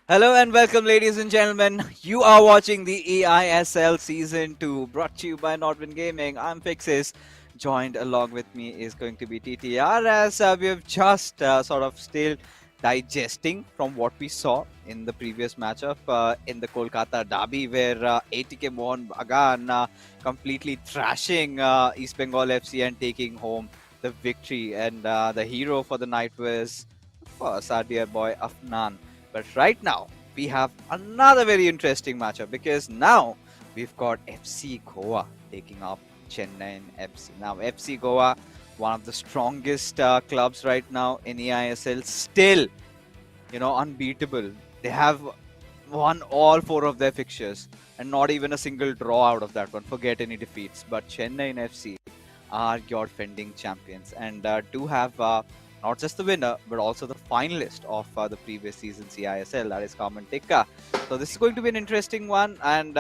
Hello and welcome, ladies and gentlemen. You are watching the eISL Season 2, brought to you by Nordwin Gaming. I'm Fixes. Joined along with me is going to be TTR, as we have just sort of still digesting from what we saw in the previous matchup in the Kolkata Derby, where ATK Mohun Bagan completely thrashing East Bengal FC and taking home the victory. And the hero for the night was, of course, our dear boy Afnan. But right now, we have another very interesting matchup because now we've got FC Goa taking up Chennaiyin FC. Now, FC Goa, one of the strongest clubs right now in eISL, still, unbeatable. They have won all four of their fixtures and not even a single draw out of that one. Forget any defeats. But Chennaiyin FC are your defending champions and do have not just the winner but also the finalist of the previous season's eISL, that is Carmen Tikka. So this is going to be an interesting one. And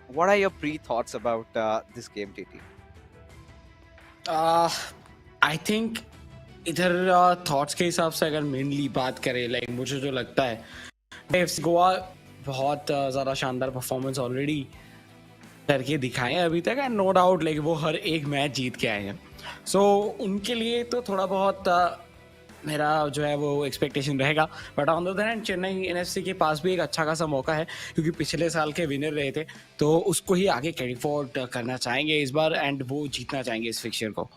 what are your pre-thoughts about this game, TT? I think इधर thoughts के हिसाब से अगर mainly बात करें like मुझे जो लगता है एफसी गोवा बहुत ज़्यादा शानदार परफॉर्मेंस ऑलरेडी करके दिखाए हैं अभी तक एंड नो डाउट लाइक वो हर एक मैच जीत के आए हैं सो उनके लिए तो थोड़ा बहुत मेरा जो है वो एक्सपेक्टेशन रहेगा but on the other hand Chennai NFC के पास भी एक अच्छा खासा मौका है क्योंकि पिछले साल के विनर रहे थे तो उसको ही आगे कैरी फॉरवर्ड करना चाहेंगे इस बार एंड वो जीतना चाहेंगे इस फिक्चर को.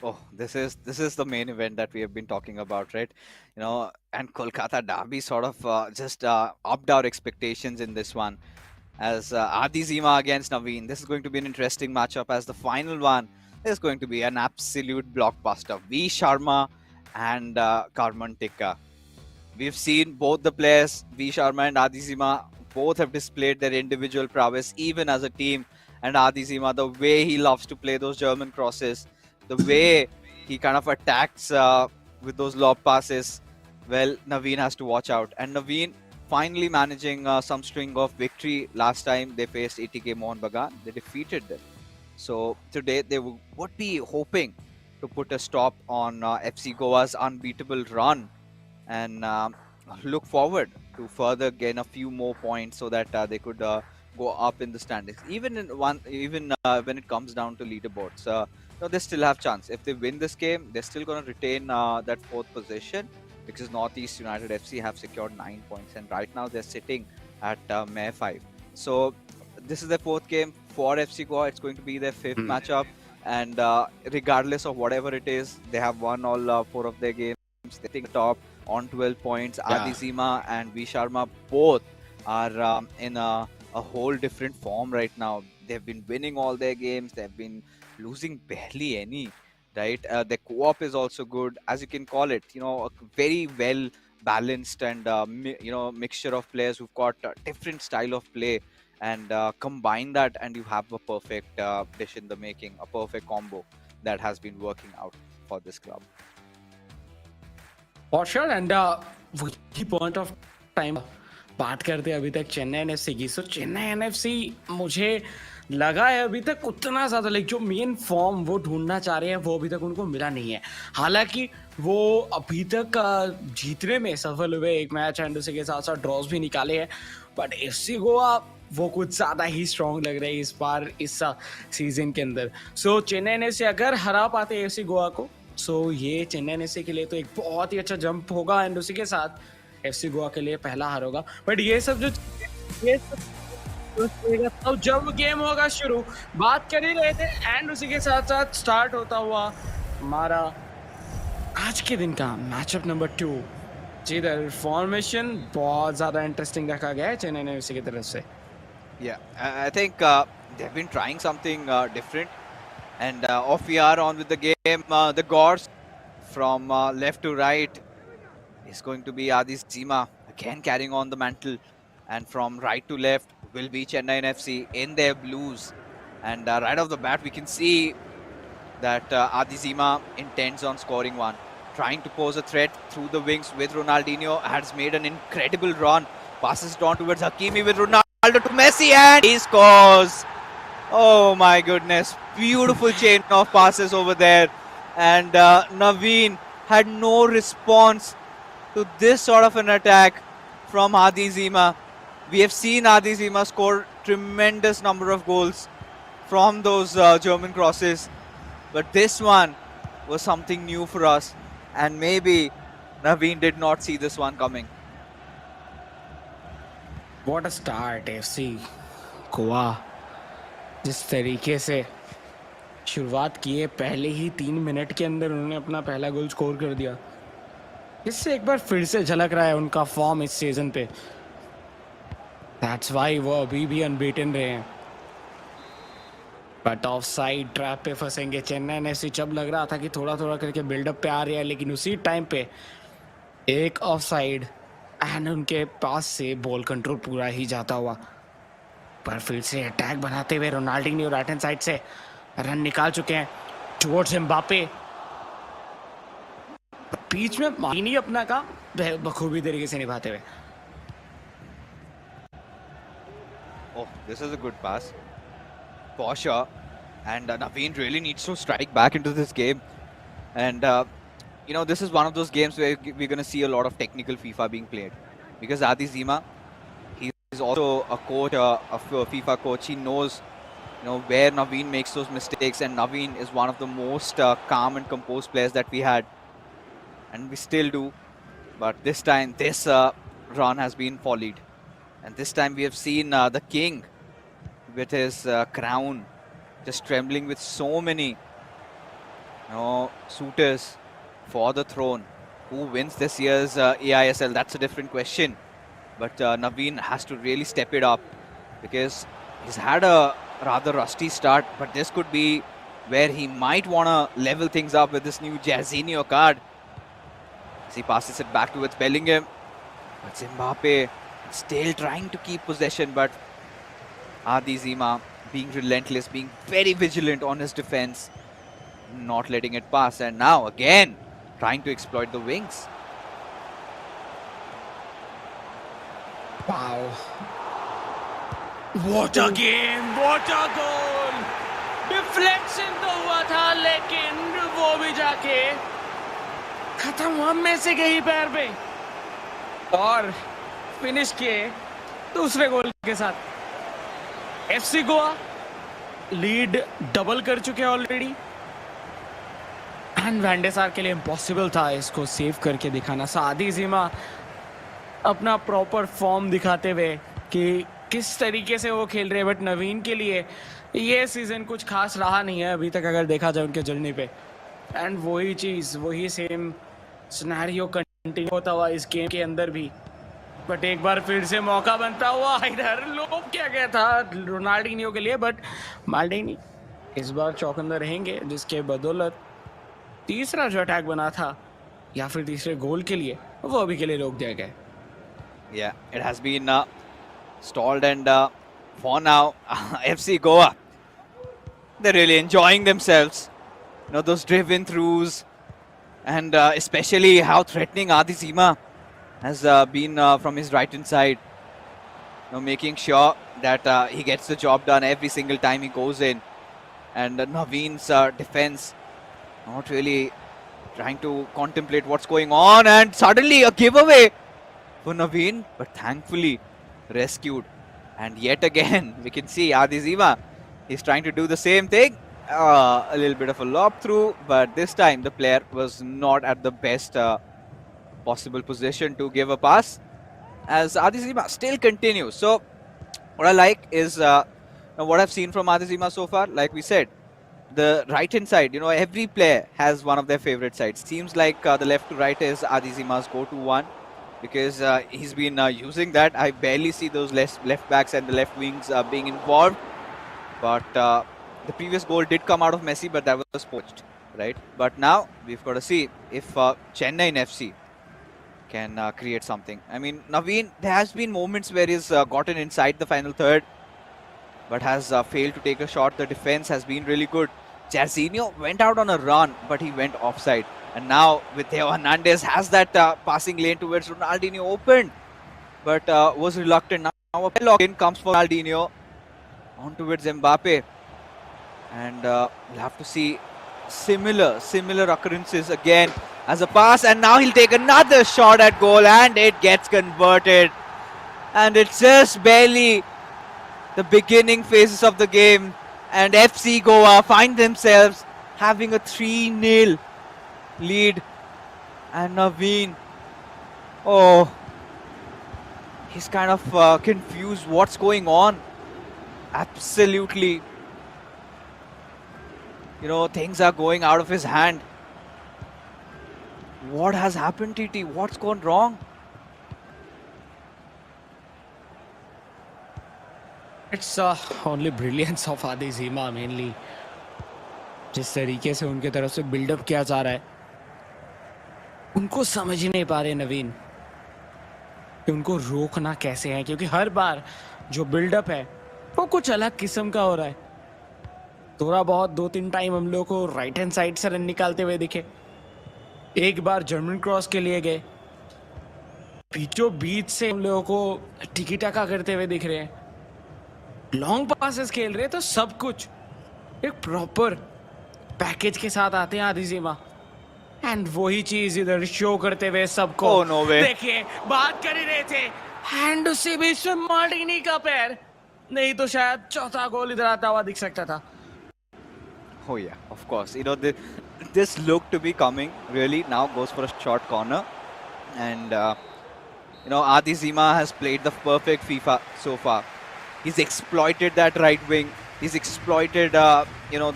Oh, this is the main event that we have been talking about, right? And Kolkata Derby sort of just upped our expectations in this one. As Adi Zima against Naveen, this is going to be an interesting matchup. As the final one is going to be an absolute blockbuster. V Sharma and Karman Tikka. We've seen both the players, V Sharma and Adi Zima, both have displayed their individual prowess, even as a team. And Adi Zima, the way he loves to play those German crosses, the way he kind of attacks with those lob passes, well, Naveen has to watch out. And Naveen finally managing some string of victory. Last time they faced ATK Mohun Bagan, they defeated them. So today they would be hoping to put a stop on FC Goa's unbeatable run and look forward to further gain a few more points so that they could go up in the standings. Even when it comes down to leaderboards, they still have chance. If they win this game, they're still going to retain that fourth position because Northeast United FC have secured 9 points and right now they're sitting at May 5. So this is their fourth game for FC Goa. It's going to be their fifth matchup, and regardless of whatever it is, they have won all four of their games. They're sitting top on 12 points. Yeah. Adi Zima and V Sharma both are in a whole different form right now. They've been winning all their games. They've been losing barely any, right? The co-op is also good, as you can call it. A very well balanced and mixture of players who've got a different style of play, and combine that, and you have a perfect dish in the making, a perfect combo that has been working out for this club. For sure, and वही point of time बात करते हैं अभी तक Chennai NFC की. सो Chennai NFC मुझे लगा है अभी तक उतना ज़्यादा लाइक जो मेन फॉर्म वो ढूंढना चाह रहे हैं वो अभी तक उनको मिला नहीं है. हालांकि वो अभी तक जीतने में सफल हुए एक मैच एंड उसी के साथ साथ ड्रॉज भी निकाले हैं, बट एफसी गोवा वो कुछ ज़्यादा ही स्ट्रॉन्ग लग रहे हैं इस बार इस सीजन के अंदर. सो चेन्नई एनएफसी अगर हरा पाते एफसी गोवा को, सो ये चेन्नई एनएफसी के लिए तो एक बहुत ही अच्छा जंप होगा एंड उसी के साथ एफसी गोवा के लिए पहला हार होगा. बट ये सब तब जब गेम होगा शुरू बात कर ही रहे थे एंड उसी के साथ साथ स्टार्ट होता हुआ हमारा आज के दिन का मैचअप नंबर 2, जिधर फॉर्मेशन बहुत ज़्यादा इंटरेस्टिंग रखा गया है चेन्नई एनएफसी की तरफ से. Yeah, I think they've been trying something different. And off we are on with the game. The Gors from left to right is going to be Adi Zima again carrying on the mantle. And from right to left will be Chennai FC in their blues. And right off the bat, we can see that Adi Zima intends on scoring one. Trying to pose a threat through the wings with Ronaldinho. Has made an incredible run. Passes it on towards Hakimi with Ronaldo to Messi and he scores. Oh my goodness. Beautiful chain of passes over there. And Naveen had no response to this sort of an attack from Adi Zima. We have seen Adi Zima score tremendous number of goals from those German crosses, but this one was something new for us, and maybe Naveen did not see this one coming. What a start, FC Goa जिस तरीके से शुरुआत की है, पहले ही 3 minute के अंदर उन्होंने अपना पहला गोल स्कोर कर दिया। इससे एक बार फिर से झलक रहा है उनका फॉर्म इस सीजन पे। That's why वो अभी भी अनबीटन रहे हैं। बट ऑफ साइड ट्रैप पे फंसेंगे चेन्नई एफसी। जब लग रहा था कि थोड़ा थोड़ा करके बिल्डअप पे आ रही है, लेकिन उसी टाइम पे एक ऑफ साइड एंड उनके पास से बॉल कंट्रोल पूरा ही जाता हुआ। पर फिर से अटैक बनाते हुए रोनाल्डिनो राइट हैंड साइड से रन निकाल चुके हैं टुवर्ड्स एम्बापे। बीच में मानी अपना काम बखूबी तरीके से निभाते हुए। Oh, this is a good pass for sure. And Naveen really needs to strike back into this game. And you know, this is one of those games where we're going to see a lot of technical FIFA being played, because Adi Zima, he's also a coach, a FIFA coach. He knows, you know, where Naveen makes those mistakes, and Naveen is one of the most calm and composed players that we had, and we still do. But this time, this run has been volleyed, and this time we have seen the king with his crown just trembling with so many, you know, suitors for the throne. Who wins this year's eISL? That's a different question. But Naveen has to really step it up, because he's had a rather rusty start, but this could be where he might want to level things up with this new Jarzinho card. As he passes it back towards Bellingham. But Mbappe still trying to keep possession, but Adi Zima being relentless, being very vigilant on his defense, not letting it pass. And now again trying to exploit the wings. Wow. What a game! What a goal! Deflection तो हुआ था, लेकिन वो भी जाके खत्म हुआ Messi के ही पैर पे और फिनिश किए दूसरे गोल के साथ। एफसी गोवा लीड डबल कर चुके हैं ऑलरेडी, एंड वैंडेसार के लिए इम्पॉसिबल था इसको सेव करके दिखाना। आदी ज़ीमा अपना प्रॉपर फॉर्म दिखाते हुए कि किस तरीके से वो खेल रहे हैं, बट नवीन के लिए ये सीजन कुछ खास रहा नहीं है अभी तक अगर देखा जाए उनके जर्नी पे। एंड वही चीज़, वही सेम सिनेरियो कंटिन्यू होता हुआ इस गेम के अंदर भी। बट एक बार फिर से मौका बनता हुआ इधर लोग क्या गया था रोनाल्डिनो के लिए, बट माल्डिनी इस बार चौकंदा रहेंगे, जिसके बदौलत तीसरा जो अटैक बना था या फिर तीसरे गोल के लिए वो अभी के लिए रोक दिया गया। Yeah, it has been stalled, and for now, FC Goa, they're really enjoying themselves. You know, those driven throughs, and especially how threatening Adi Zima has been from his right-hand side. You know, making sure that he gets the job done every single time he goes in. And Naveen's defense not really trying to contemplate what's going on, and suddenly a giveaway for Naveen, but thankfully rescued. And yet again, we can see Adi Zima, he's trying to do the same thing. A little bit of a lob through, but this time the player was not at the best possible position to give a pass, as Adi Zima still continues. So what I like is what I've seen from Adi Zima so far. Like we said, the right hand side, you know, every player has one of their favorite sides. Seems like the left to right is Adi Zima's go-to one, because he's been using that. I barely see those left backs and the left wings being involved. But the previous goal did come out of Messi, but that was poached, right? But now we've got to see if Chennaiyin FC can create something. I mean, Naveen, there has been moments where he's gotten inside the final third, but has failed to take a shot. The defense has been really good. Jarzinho went out on a run, but he went offside. And now with Theo Hernandez has that passing lane towards Ronaldinho opened, but was reluctant. Now a lock in comes for Ronaldinho on towards Mbappe, and we'll have to see similar occurrences again as a pass, and now he'll take another shot at goal, and it gets converted. and it's just barely the beginning phases of the game, and FC Goa find themselves having a 3-0 lead, and Naveen, oh, he's kind of confused what's going on. Absolutely, things are going out of his hand. What has happened, TT? What's gone wrong? It's only brilliance of Adi Zima mainly. जिस तरीके से उनके तरफ से buildup किया जा रहा है, उनको समझ ही नहीं पा रहे नवीन कि उनको रोकना कैसे है, क्योंकि हर बार जो बिल्डअप है वो कुछ अलग किस्म का हो रहा है. थोड़ा बहुत 2-3 टाइम हम लोग को राइट हैंड साइड से रन निकालते हुए दिखे. एक बार जर्मन क्रॉस के लिए गए, बीचों बीच से हम लोगों को टिकी टाका करते हुए दिख रहे हैं, लॉन्ग पासेस खेल रहे हैं. तो सब कुछ एक प्रॉपर पैकेज के साथ आते हैं आदि जिमा, एंड वही चीज इधर शो करते हुए सबको. Oh, no way. देखिए, बात कर ही रहे थे, हैंड उसी बीच में मार्टिनी का पैर, नहीं तो शायद चौथा गोल इधर आता हुआ दिख सकता था. Oh yeah, of course. This looked to be coming. Really, now goes for a short corner, and Adi Zima has played the perfect FIFA so far. He's exploited that right wing. He's exploited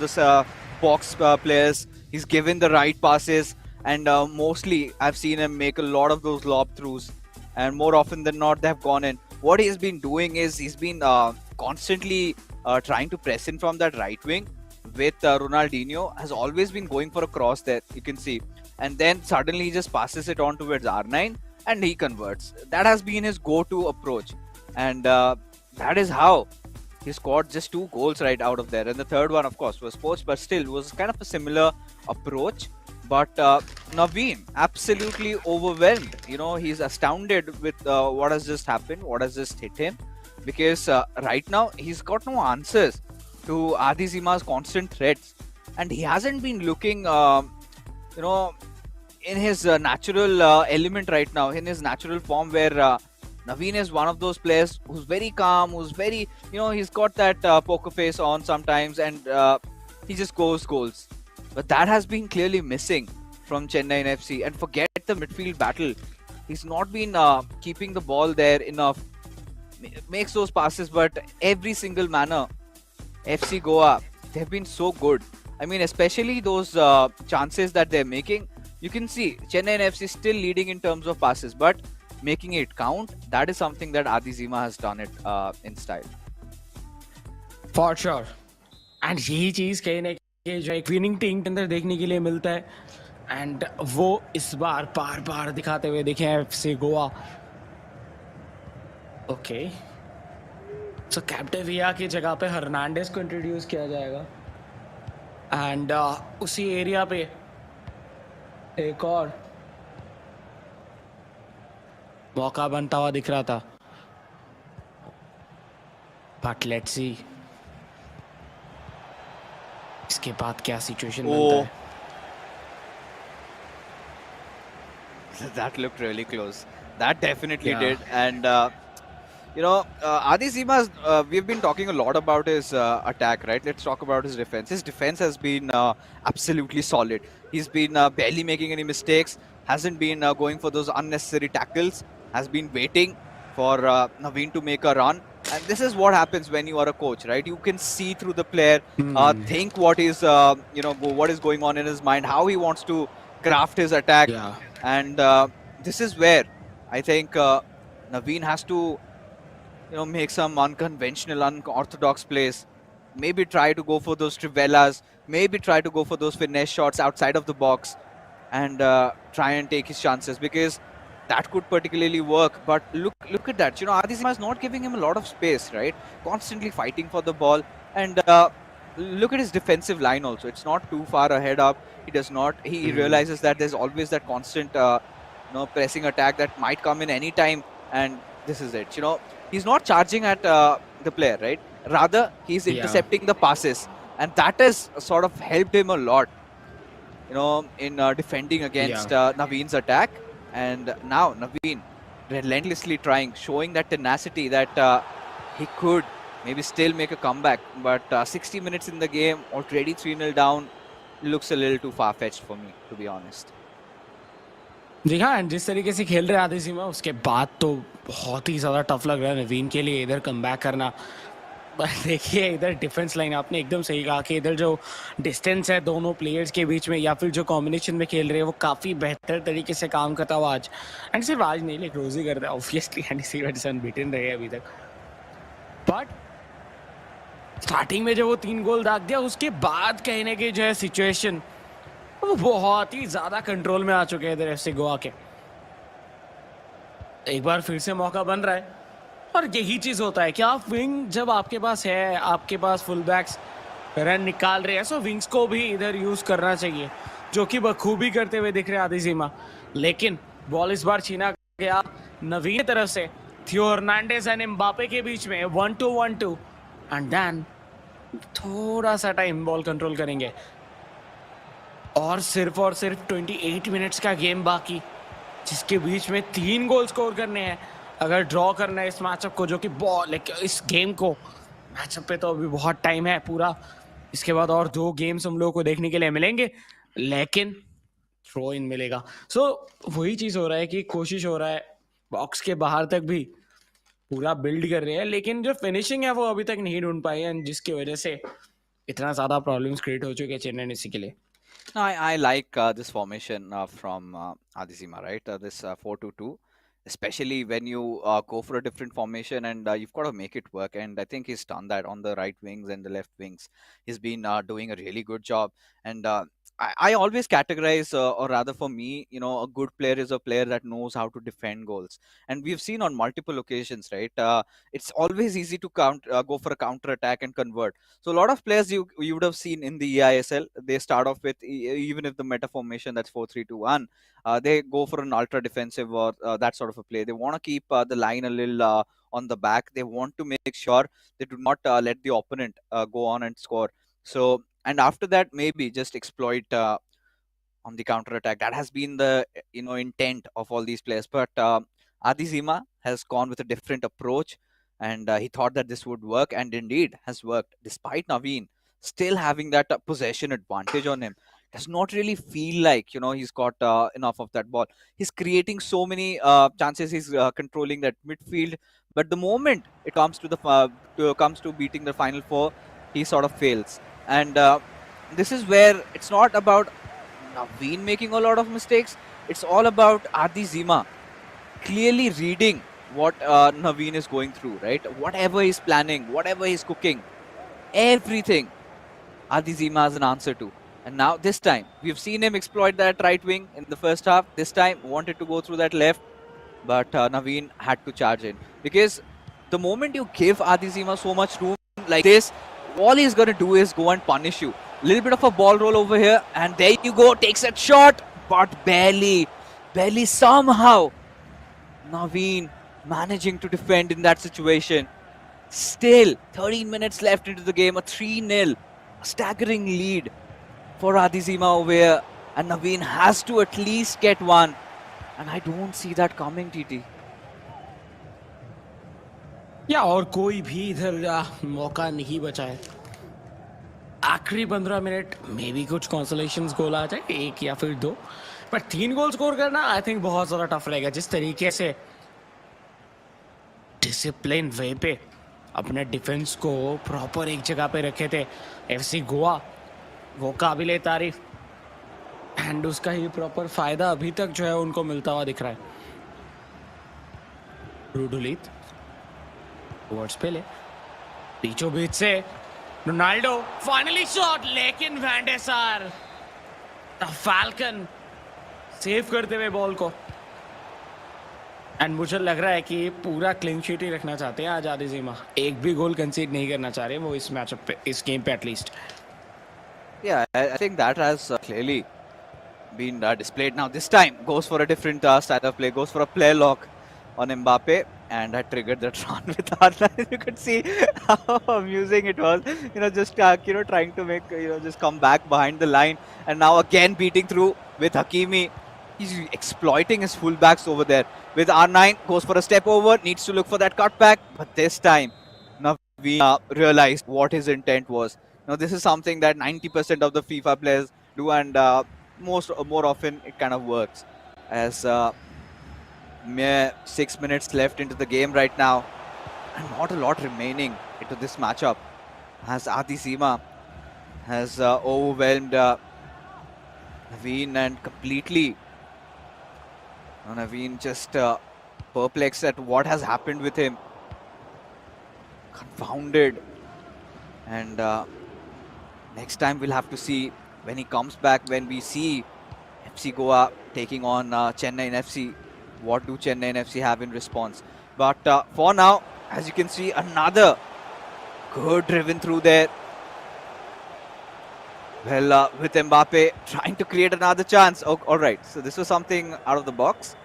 this box players. He's given the right passes, and mostly I've seen him make a lot of those lob throughs, and more often than not they have gone in. What he's been doing is he's been constantly trying to press in from that right wing with Ronaldinho. Has always been going for a cross there, you can see, and then suddenly he just passes it on towards R9 and he converts. That has been his go-to approach, and that is how he scored just 2 goals right out of there. And the third one, of course, was forced, but still was kind of a similar approach. But Naveen, absolutely overwhelmed. He's astounded with what has just happened, what has just hit him, because right now he's got no answers to Adi Zima's constant threats, and he hasn't been looking, in his natural element right now, in his natural form, where Naveen is one of those players who's very calm, who's very, he's got that poker face on sometimes, and he just goes goals. But that has been clearly missing from Chennaiyin FC. And forget the midfield battle. He's not been keeping the ball there enough. Makes those passes, but every single manner, FC Goa, they've been so good. I mean, especially those chances that they're making. You can see Chennaiyin FC still leading in terms of passes, but making it count, that is something that Adi Zima has done it in style. For sure. And यही चीज कहीं ना कहीं जो एक winning team के अंदर देखने के लिए मिलता है, एंड वो इस बार बार बार दिखाते हुए दिखे हैं एफसी गोवा. ओके, सो कैप्टेविया की जगह पे हर्नांडेस को इंट्रोड्यूस किया जाएगा, एंड उसी एरिया पे एक और मौका बनता हुआ दिख रहा था. बट लेट्स सी इसके बाद क्या सिचुएशन बनता है. That looked really close. That definitely did. And Adi Zima's, we've been talking a lot about his attack, right? Let's talk about his defense. His defense has been absolutely solid. He's been barely making any mistakes, hasn't been going for those unnecessary tackles, has been waiting for Naveen to make a run. And this is what happens when you are a coach, right? You can see through the player, think what is, what is going on in his mind, how he wants to craft his attack. Yeah. And this is where I think Naveen has to, make some unconventional, unorthodox plays. Maybe try to go for those trivellas. Maybe try to go for those finesse shots outside of the box, and try and take his chances, because that could particularly work. But look at that. Adi Zima is not giving him a lot of space, right? Constantly fighting for the ball, and look at his defensive line also. It's not too far ahead up. He does not. He realizes that there's always that constant, pressing attack that might come in any time, and this is it. He's not charging at the player, right? Rather, he's intercepting the passes, and that has sort of helped him a lot, in defending against Naveen's attack. And now Naveen, relentlessly trying, showing that tenacity that he could maybe still make a comeback. But 60 minutes in the game, already 3-0 down, looks a little too far-fetched for me, to be honest. जी हाँ, and जिस तरीके से खेल रहे आधी सीमा उसके बाद तो बहुत ही ज़्यादा टफ लग रहा है नवीन के लिए इधर कम बैक करना। देखिए इधर डिफेंस लाइन आपने एकदम सही कहा कि इधर जो डिस्टेंस है दोनों प्लेयर्स के बीच में या फिर जो कॉम्बिनेशन में खेल रहे हैं वो काफ़ी बेहतर तरीके से काम करता हुआ आज, एंड सिर्फ आज नहीं लाइक रोज ही करता है ऑब्वियसली, एंड इसी वजह से अनबीटन रहे अभी तक। बट स्टार्टिंग में जब वो 3 गोल दाग दिया उसके बाद कहने की जो है सिचुएशन वो बहुत ही ज्यादा कंट्रोल में आ चुके हैं इधर एफसी गोवा के। एक बार फिर से मौका बन रहा है और यही चीज होता है कि आप विंग जब आपके पास है, आपके पास फुल बैक्स रन निकाल रहे हैं, सो विंग्स को भी इधर यूज करना चाहिए, जो कि बखूबी करते हुए दिख रहे हैं आधी सीमा। लेकिन बॉल इस बार छीना गया नवीन की तरफ से, थियो हर्नांडेज एंड एम्बापे के बीच में 1-2 एंड देन थोड़ा सा टाइम बॉल कंट्रोल करेंगे और सिर्फ 28 मिनट्स का गेम बाकी, जिसके बीच में 3 गोल स्कोर करने हैं अगर ड्रॉ करना है इस मैचअप को, जो कि बॉल इस गेम को मैचअप पे तो अभी बहुत टाइम है पूरा, इसके बाद और 2 गेम्स हम लोगों को देखने के लिए मिलेंगे, लेकिन थ्रो इन मिलेगा। सो वही चीज हो रहा है कि कोशिश हो रहा है बॉक्स के बाहर तक भी पूरा बिल्ड कर रहे हैं, लेकिन जो फिनिशिंग है वो अभी तक नहीं ढूंढ पाई है, जिसकी वजह से इतना ज्यादा प्रॉब्लम्स क्रिएट हो चुके हैं चेन्नई इसी के लिए। No, I like this formation from Adizima, right? This 4-2-2, especially when you go for a different formation and you've got to make it work. And I think he's done that on the right wings and the left wings. He's been doing a really good job. And I always categorize, or rather for me, a good player is a player that knows how to defend goals. And we've seen on multiple occasions, right? It's always easy to go for a counter attack and convert. So a lot of players you would have seen in the eISL, they start off with even if the meta formation that's 4-3-2-1, they go for an ultra defensive or that sort of a play. They want to keep the line a little on the back. They want to make sure they do not let the opponent go on and score. So and after that maybe just exploit on the counter attack. That has been the intent of all these players. But Adi Zima has gone with a different approach, and he thought that this would work, and indeed has worked. Despite Naveen still having that possession advantage on him, does not really feel like he's got enough of that ball. He's creating so many chances. He's controlling that midfield, but the moment it comes to comes to beating the final four, he sort of fails. And this is where it's not about Naveen making a lot of mistakes. It's all about Adi Zima clearly reading what Naveen is going through, right? Whatever he's planning, whatever he's cooking, everything Adi Zima has an answer to. And now this time, we've seen him exploit that right wing in the first half. This time, wanted to go through that left, but Naveen had to charge in. Because the moment you give Adi Zima so much room like this, all he's going to do is go and punish you. Little bit of a ball roll over here, and there you go, takes that shot, but barely somehow Naveen managing to defend in that situation. Still, 13 minutes left into the game, a 3-0, a staggering lead for Adizima over here, and Naveen has to at least get one, and I don't see that coming, TT. या और कोई भी इधर मौका नहीं बचा है। आखिरी 15 मिनट मे भी कुछ कॉन्सोलेशंस गोल आ जाए, 1 या फिर 2, पर 3 गोल स्कोर करना आई थिंक बहुत ज़्यादा टफ रहेगा। जिस तरीके से डिसिप्लिन वे पे अपने डिफेंस को प्रॉपर एक जगह पे रखे थे एफसी गोवा, वो काबिले तारीफ, एंड उसका ही प्रॉपर फायदा अभी तक जो है उनको मिलता हुआ दिख रहा है। रूडुलित टुवर्ड्स पेले, बीचों बीच से रोनाल्डो फाइनली शॉट, लेकिन वैंडेसार फाल्कन सेव करते हुए बॉल को, एंड मुझे लग रहा है कि पूरा क्लीन शीट ही रखना चाहते हैं आज आदिजिमा, एक भी गोल कंसीड नहीं करना चाह रहे वो इस मैचअप पे, इस गेम पे at least. Yeah, I think that has clearly been displayed. Now this time goes for a different style of play, goes for a play lock on Mbappe, and that triggered that run with Arna. You could see how amusing it was. Just trying to make just come back behind the line, and now again beating through with Hakimi. He's exploiting his fullbacks over there. With R9, goes for a step over, needs to look for that cutback, but this time Naveen realized what his intent was. Now, this is something that 90% of the FIFA players do, and more often it kind of works. As mere 6 minutes left into the game right now, and not a lot remaining into this matchup, as Adi Seema has overwhelmed Naveen and completely. Naveen just perplexed at what has happened with him, confounded. And next time we'll have to see when he comes back, when we see FC Goa taking on Chennaiyin FC, what do Chennaiyin FC have in response? But for now, as you can see, another good driven through there. Well, with Mbappe trying to create another chance. Oh, all right, so this was something out of the box.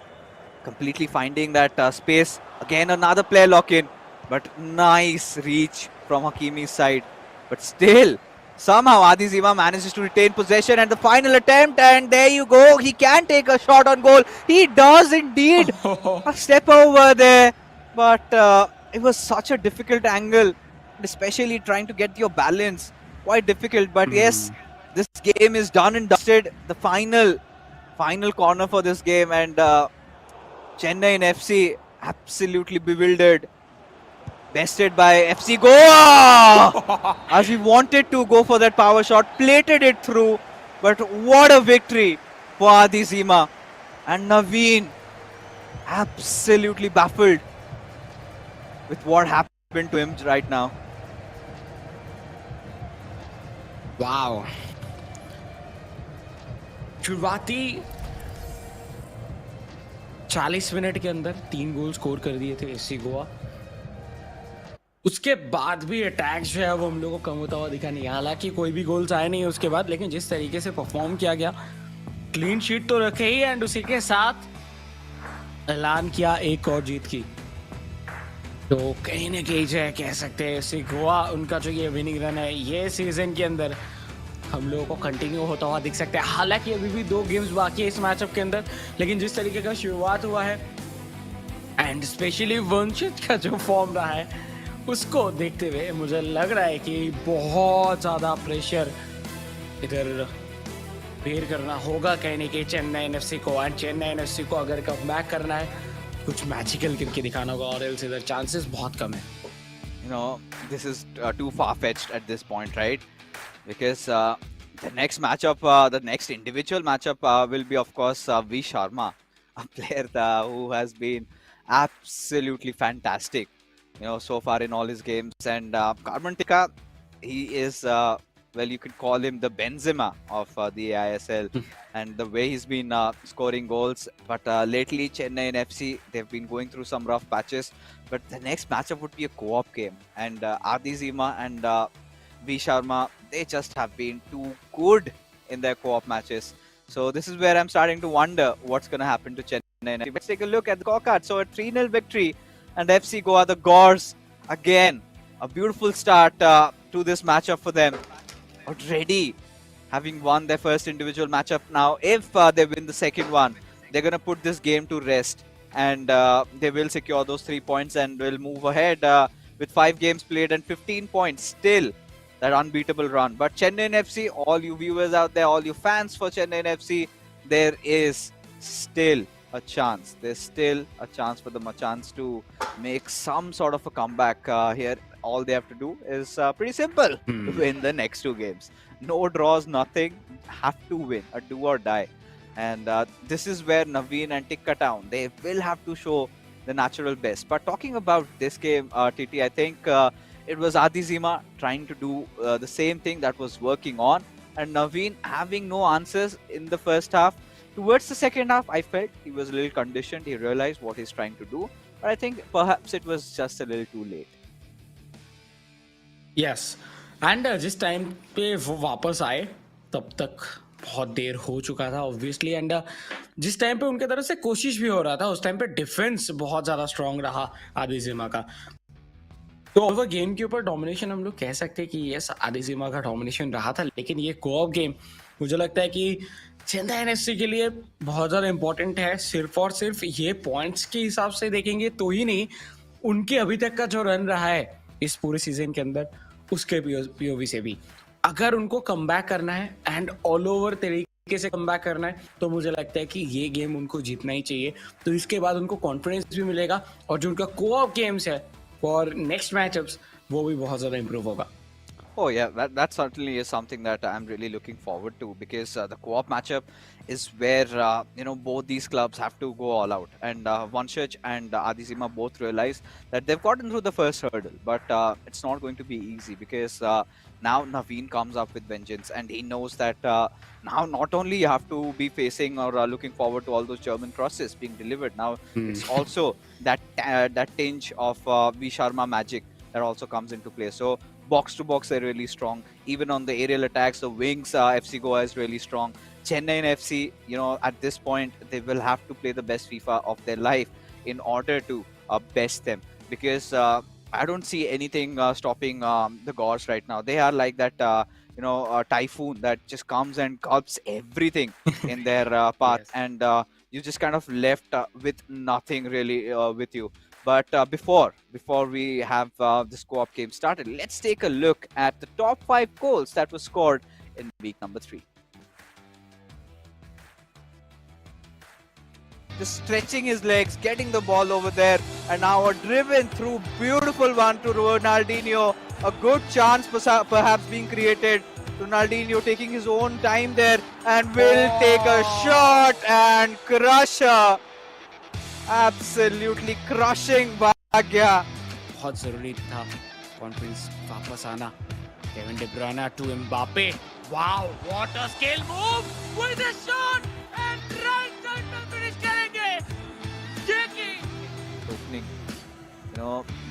Completely finding that space. Again, another player lock in. But nice reach from Hakimi's side. But still, somehow Adi Zima manages to retain possession and the final attempt. And there you go. He can take a shot on goal. He does indeed. A step over there. But it was such a difficult angle. Especially trying to get your balance. Quite difficult. But yes, this game is done and dusted. The final corner for this game. And Chennaiyin FC absolutely bewildered. Bested by FC Goa! As we wanted to go for that power shot, plated it through. But what a victory for Adi Zima. And Naveen absolutely baffled with what happened to him right now. Wow. शुरुआती 40 minute के अंदर 3 goal score कर दिए थे SC Goa. उसके बाद भी attack जो है वो हम लोगों को कम होता हुआ दिखा नहीं। हालांकि कोई भी गोल्स आए नहीं उसके बाद, लेकिन जिस तरीके से परफॉर्म किया गया, क्लीन शीट तो रखे ही, एंड उसी के साथ ऐलान किया एक और जीत की। तो कहीं ना कहीं जो है कह सकते हैं एससी गोवा उनका जो ये विनिंग रन है ये सीजन के अंदर हम लोगों को कंटिन्यू होता हुआ दिख सकता है। हालांकि अभी भी 2 गेम्स बाकी है इस मैचअप के अंदर, लेकिन जिस तरीके का शुरुआत हुआ है एंड स्पेशली वंशित का जो फॉर्म रहा है उसको देखते हुए मुझे लग रहा है कि बहुत ज़्यादा प्रेशर इधर बेयर करना होगा कहीं ना कहीं चेन्नई एफसी को। एंड चेन्नई एफसी को अगर कम बैक करना है कुछ मैजिकल करके दिखाना होगा, और एल्स इधर चांसेस बहुत कम है। You know, this is too far-fetched at this point, right? Because the next matchup, the next individual matchup will be, of course, V Sharma, a player who has been absolutely fantastic, you know, so far in all his games. And Carmen Tika, he is, well, you could call him the Benzema of the eISL, and the way he's been scoring goals. But lately, Chennai and FC, they've been going through some rough patches. But the next matchup would be a co-op game, and Adi Zima and V Sharma, they just have been too good in their co-op matches. So this is where I'm starting to wonder what's going to happen to Chennai. Let's take a look at the scorecard. So a 3-0 victory, and FC Goa, the Gores, again, a beautiful start to this matchup for them. Already having won their first individual matchup now. If they win the second one, they're going to put this game to rest, and they will secure those 3 points and will move ahead with 5 games played and 15 points. Still that unbeatable run. But Chennaiyin FC, all you viewers out there, all you fans for Chennaiyin FC, there is still a chance. There's still a chance for the Machans to make some sort of a comeback here. All they have to do is pretty simple to win the next 2 games. No draws, nothing. Have to win, a do or die. And this is where Naveen and Tikka Town, they will have to show the natural best. But talking about this game, TT, I think it was Adi Zima trying to do the same thing that was working on, and Naveen having no answers in the first half. Towards the second half, I felt he was a little conditioned. He realized what he's trying to do. But I think perhaps it was just a little too late. Yes, and जिस time पे वो वापस आए तब तक बहुत देर हो चुका था ऑब्वियसली, एंड जिस टाइम पे उनके तरफ से कोशिश भी हो रहा था उस टाइम पे डिफेंस बहुत ज़्यादा स्ट्रांग रहा आदि जिमा का। तो ओवर गेम के ऊपर डोमिनेशन हम लोग कह सकते हैं कि यस आदि जिमा का डोमिनेशन रहा था, लेकिन ये कोऑप गेम मुझे लगता है कि चेन्नई एनएफसी के लिए बहुत ज़्यादा इंपॉर्टेंट है, सिर्फ और सिर्फ ये पॉइंट्स के हिसाब से देखेंगे तो ही नहीं, उनके अभी तक का जो रन रहा है इस पूरे सीजन के अंदर, उसके पीओवी से भी अगर उनको कम बैक करना है एंड ऑल ओवर तरीके से कम बैक करना है, तो मुझे लगता है कि ये गेम उनको जीतना ही चाहिए। तो इसके बाद उनको कॉन्फिडेंस भी मिलेगा और जो उनका कोऑप गेम्स है फॉर नेक्स्ट मैचअप्स वो भी बहुत ज़्यादा इंप्रूव होगा। Oh yeah, that certainly is something that I'm really looking forward to, because the co-op matchup is where both these clubs have to go all out, and Vanshaj and Adizima both realize that they've gotten through the first hurdle, but it's not going to be easy, because now Naveen comes up with vengeance, and he knows that now not only you have to be facing or looking forward to all those German crosses being delivered. Now it's also that tinge of V Sharma magic that also comes into play. So box to box they're really strong. Even on the aerial attacks, the wings, FC Goa is really strong. Chennaiyin FC, at this point they will have to play the best FIFA of their life in order to best them, because I don't see anything stopping the Gauls right now. They are like that typhoon that just comes and gulps everything in their path, Yes. and you just kind of left with nothing really with you. But before we have this co-op game started, let's take a look at the top 5 goals that were scored in week number 3. Just stretching his legs, getting the ball over there, and now a driven through beautiful one to Ronaldinho. A good chance perhaps being created. Ronaldinho taking his own time there and will take a shot and crusher. Absolutely crushing Bhagya. बहुत जरूरी था confidence वापस आना। Kevin de Bruyne to Mbappe, wow what a skill move with a shot and right side पे finish करेंगे। जेकी Opening,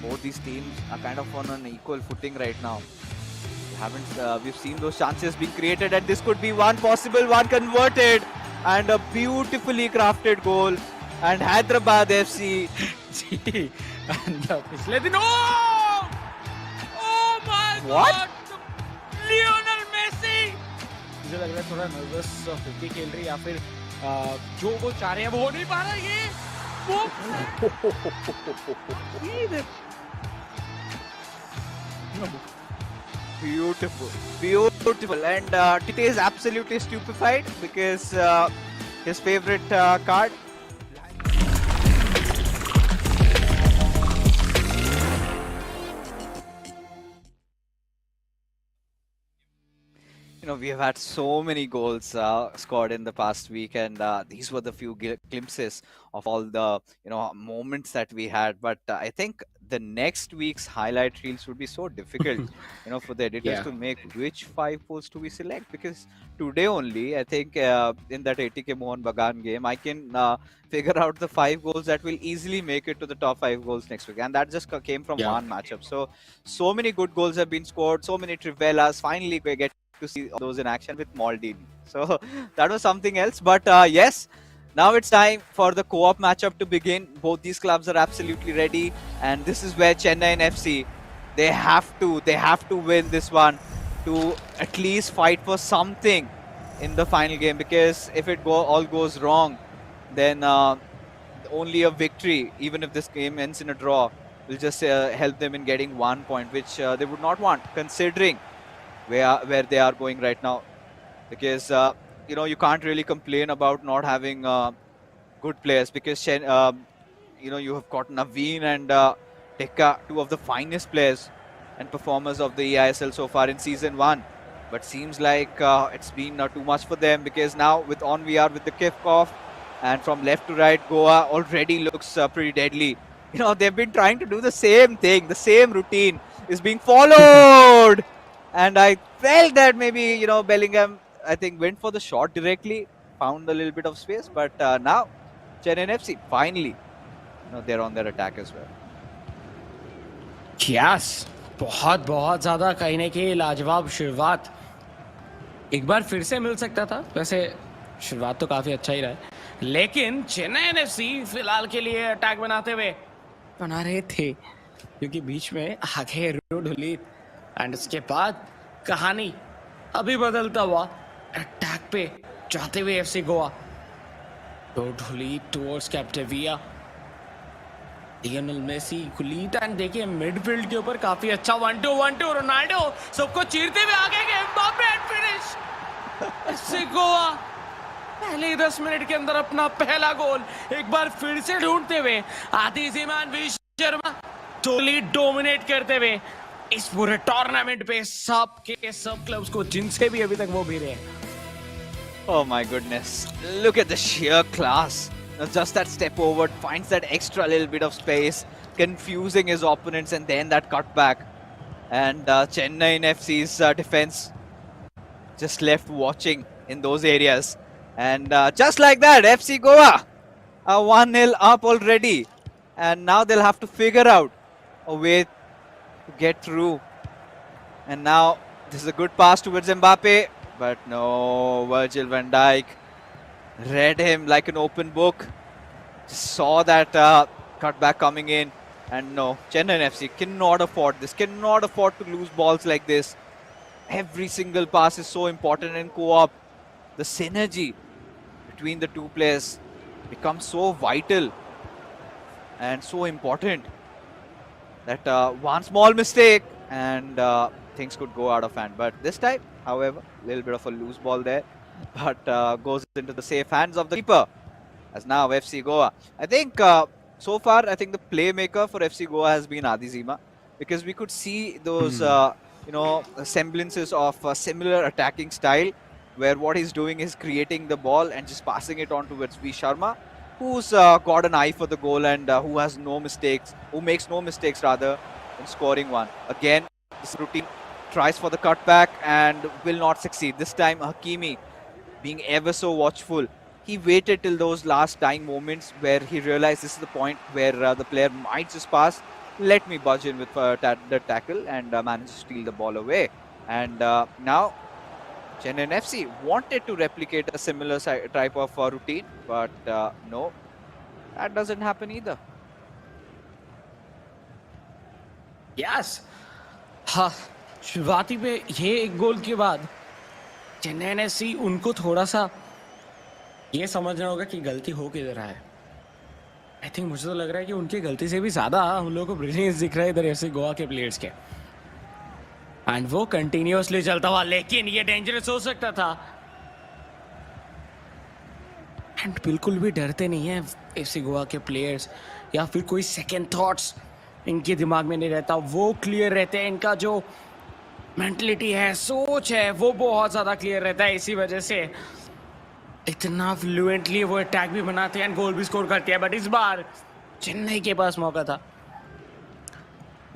both these teams are kind of on an equal footing right now. We've seen those chances being created, and this could be one possible one converted, and a beautifully crafted goal. And Hyderabad FC. जी पिछले दिन oh my What? God Lionel Messi. मुझे लग रहा है थोड़ा nervous होके खेल रही, या फिर जो वो चाह रहे हैं वो हो नहीं पा रहा। ये Beautiful, and Tite is absolutely stupefied, because his favorite card. We have had so many goals scored in the past week, and these were the few glimpses of all the moments that we had. But I think the next week's highlight reels would be so difficult, for the editors Yeah. to make which 5 goals do we select, because today only, I think in that 80K Mohan Bagan game, I can figure out the 5 goals that will easily make it to the top 5 goals next week, and that just came from Yeah. one matchup. So many good goals have been scored, so many Trivelas. Finally, we get to see those in action with Maldini. So that was something else. But yes, now it's time for the co-op matchup to begin. Both these clubs are absolutely ready, and this is where Chennaiyin FC, they have to win this one to at least fight for something in the final game, because if it all goes wrong, then only a victory, even if this game ends in a draw, will just help them in getting 1 point, which they would not want, considering where they are going right now, because you can't really complain about not having good players, because you have got Naveen and Tekka, two of the finest players and performers of the eISL so far in season 1, but seems like it's been too much for them, because now with on VR with the kickoff, and from left to right, Goa already looks pretty deadly. They've been trying to do the same thing, the same routine is being followed. And I felt that maybe, Bellingham, I think, went for the shot directly, found a little bit of space. But now, Chennaiyin FC, finally, they're on their attack as well. Yes, बहुत बहुत ज्यादा कहने की लाजवाब शुरुआत। एक बार फिर से मिल सकता था, वैसे शुरुआत तो काफी अच्छा ही रहा है, लेकिन चेन्नई एफसी फिलहाल के लिए अटैक बना रहे थे, क्योंकि बीच में आगे रोडुलित, एंड उसके बाद कहानी अभी बदलता हुआ अटैक पे जाते हुए FC Goa totally towards Capdevila Lionel Messi lead and देखिए मिडफील्ड के ऊपर काफी अच्छा 1-2 रोनाल्डो सबको चीरते हुए आगे के Mbappe and finish FC Goa पहले ही 10 मिनट के अंदर अपना पहला गोल एक बार फिर से ढूंढते हुए आदि ज़ीमान वी शर्मा टोटली डोमिनेट करते हुए इस पूरे टूर्नामेंट पे सब के सब क्लब्स को जिनसे भी अभी तक वो भी रहे हैं. Oh my goodness. Look at the sheer class. Now just that step forward, finds that extra little bit of space, confusing his opponents, and then that cutback. And Chennaiyin FC's defense just left watching in those areas. And just like that, FC Goa are 1-0 up already. And now they'll have to figure out a way to get through. And now this is a good pass towards Mbappe. But no, Virgil van Dijk read him like an open book. Just saw that cutback coming in. And no, Chennai FC cannot afford this, cannot afford to lose balls like this. Every single pass is so important in co-op. The synergy between the two players becomes so vital and so important that one small mistake and things could go out of hand. But this time, however, a little bit of a loose ball there, but goes into the safe hands of the keeper. As now FC Goa. I think so far, I think the playmaker for FC Goa has been Adi Zima, because we could see those semblances of a similar attacking style, where what he's doing is creating the ball and just passing it on towards V Sharma, who's got an eye for the goal and who has no mistakes, who makes no mistakes rather in scoring one. Again, this routine tries for the cutback and will not succeed. This time, Hakimi being ever so watchful. He waited till those last dying moments where he realized this is the point where the player might just pass. Let me budge in with the tackle and manage to steal the ball away. And now Chennai FC wanted to replicate a similar type of routine, but no, that doesn't happen either. Yes. हाँ, शुरुआती पे ये एक गोल के बाद Chennai FC उनको थोड़ा सा ये समझना होगा कि गलती हो किधर रहा है. आई थिंक मुझे तो लग रहा है कि उनकी गलती से भी ज्यादा उन लोगों को ब्रिलियंस दिख रहा है इधर एफसी गोवा के प्लेयर्स के. एंड वो कंटिन्यूअसली चलता हुआ, लेकिन ये डेंजरस हो सकता था. एंड बिल्कुल भी डरते नहीं है एफसी गोवा के प्लेयर्स, या फिर कोई सेकंड थॉट्स इनके दिमाग में नहीं रहता. वो क्लियर रहते हैं, इनका जो मेंटलिटी है, सोच है, वो बहुत ज़्यादा क्लियर रहता है. इसी वजह से इतना फ्लुएंटली वो अटैक भी बनाते हैं एंड गोल भी स्कोर करते हैं. बट इस बार चेन्नई के पास मौका था,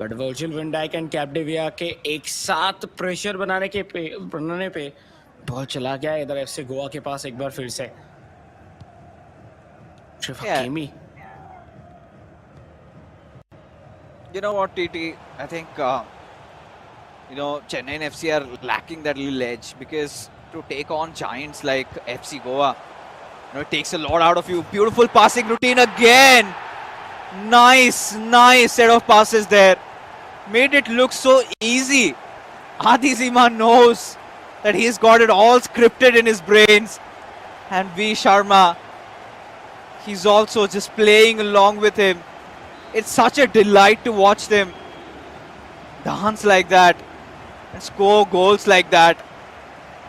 but Virgil van Dijk and Capdevila के एक साथ प्रेशर बनाने पे बॉल चला गया इधर एफसी गोवा के पास एक बार फिर से. Yeah. You know what, TT? I think Chennai and FC are lacking that little edge, because to take on giants like FC Goa, it takes a lot out of you. Beautiful passing routine again. Nice set of passes there. Made it look so easy. Adi Zima knows that he's got it all scripted in his brains. And V Sharma, he's also just playing along with him. It's such a delight to watch them dance like that and score goals like that.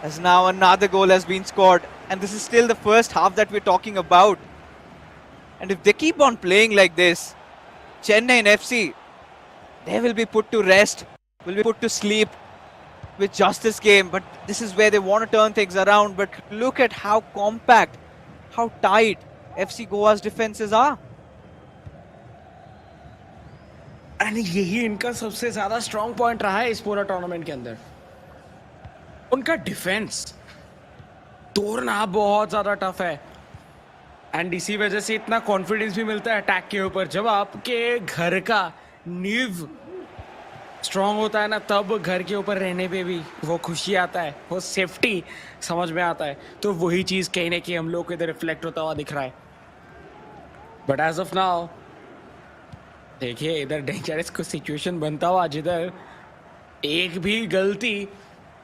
As now another goal has been scored, and this is still the first half that we're talking about. And if they keep on playing like this, Chennai and FC, they will be put to rest, will be put to sleep with just this game. But this is where they want to turn things around. But look at how compact, how tight FC Goa's defenses are. And यही इनका सबसे ज्यादा strong point रहा है इस पूरा tournament के अंदर. उनका डिफेंस तोड़ना बहुत ज्यादा टफ है, एंड इसी वजह से इतना कॉन्फिडेंस भी मिलता है अटैक के ऊपर. जब आपके घर का नींव स्ट्रॉन्ग होता है ना, तब घर के ऊपर रहने पे भी वो खुशी आता है, वो सेफ्टी समझ में आता है. तो वही चीज़ कहीं ना कहीं हम लोग को इधर रिफ्लेक्ट होता हुआ दिख रहा है. बट एज ऑफ नाउ देखिए इधर डेंजरस कुछ सिचुएशन बनता हुआ, जिधर एक भी गलती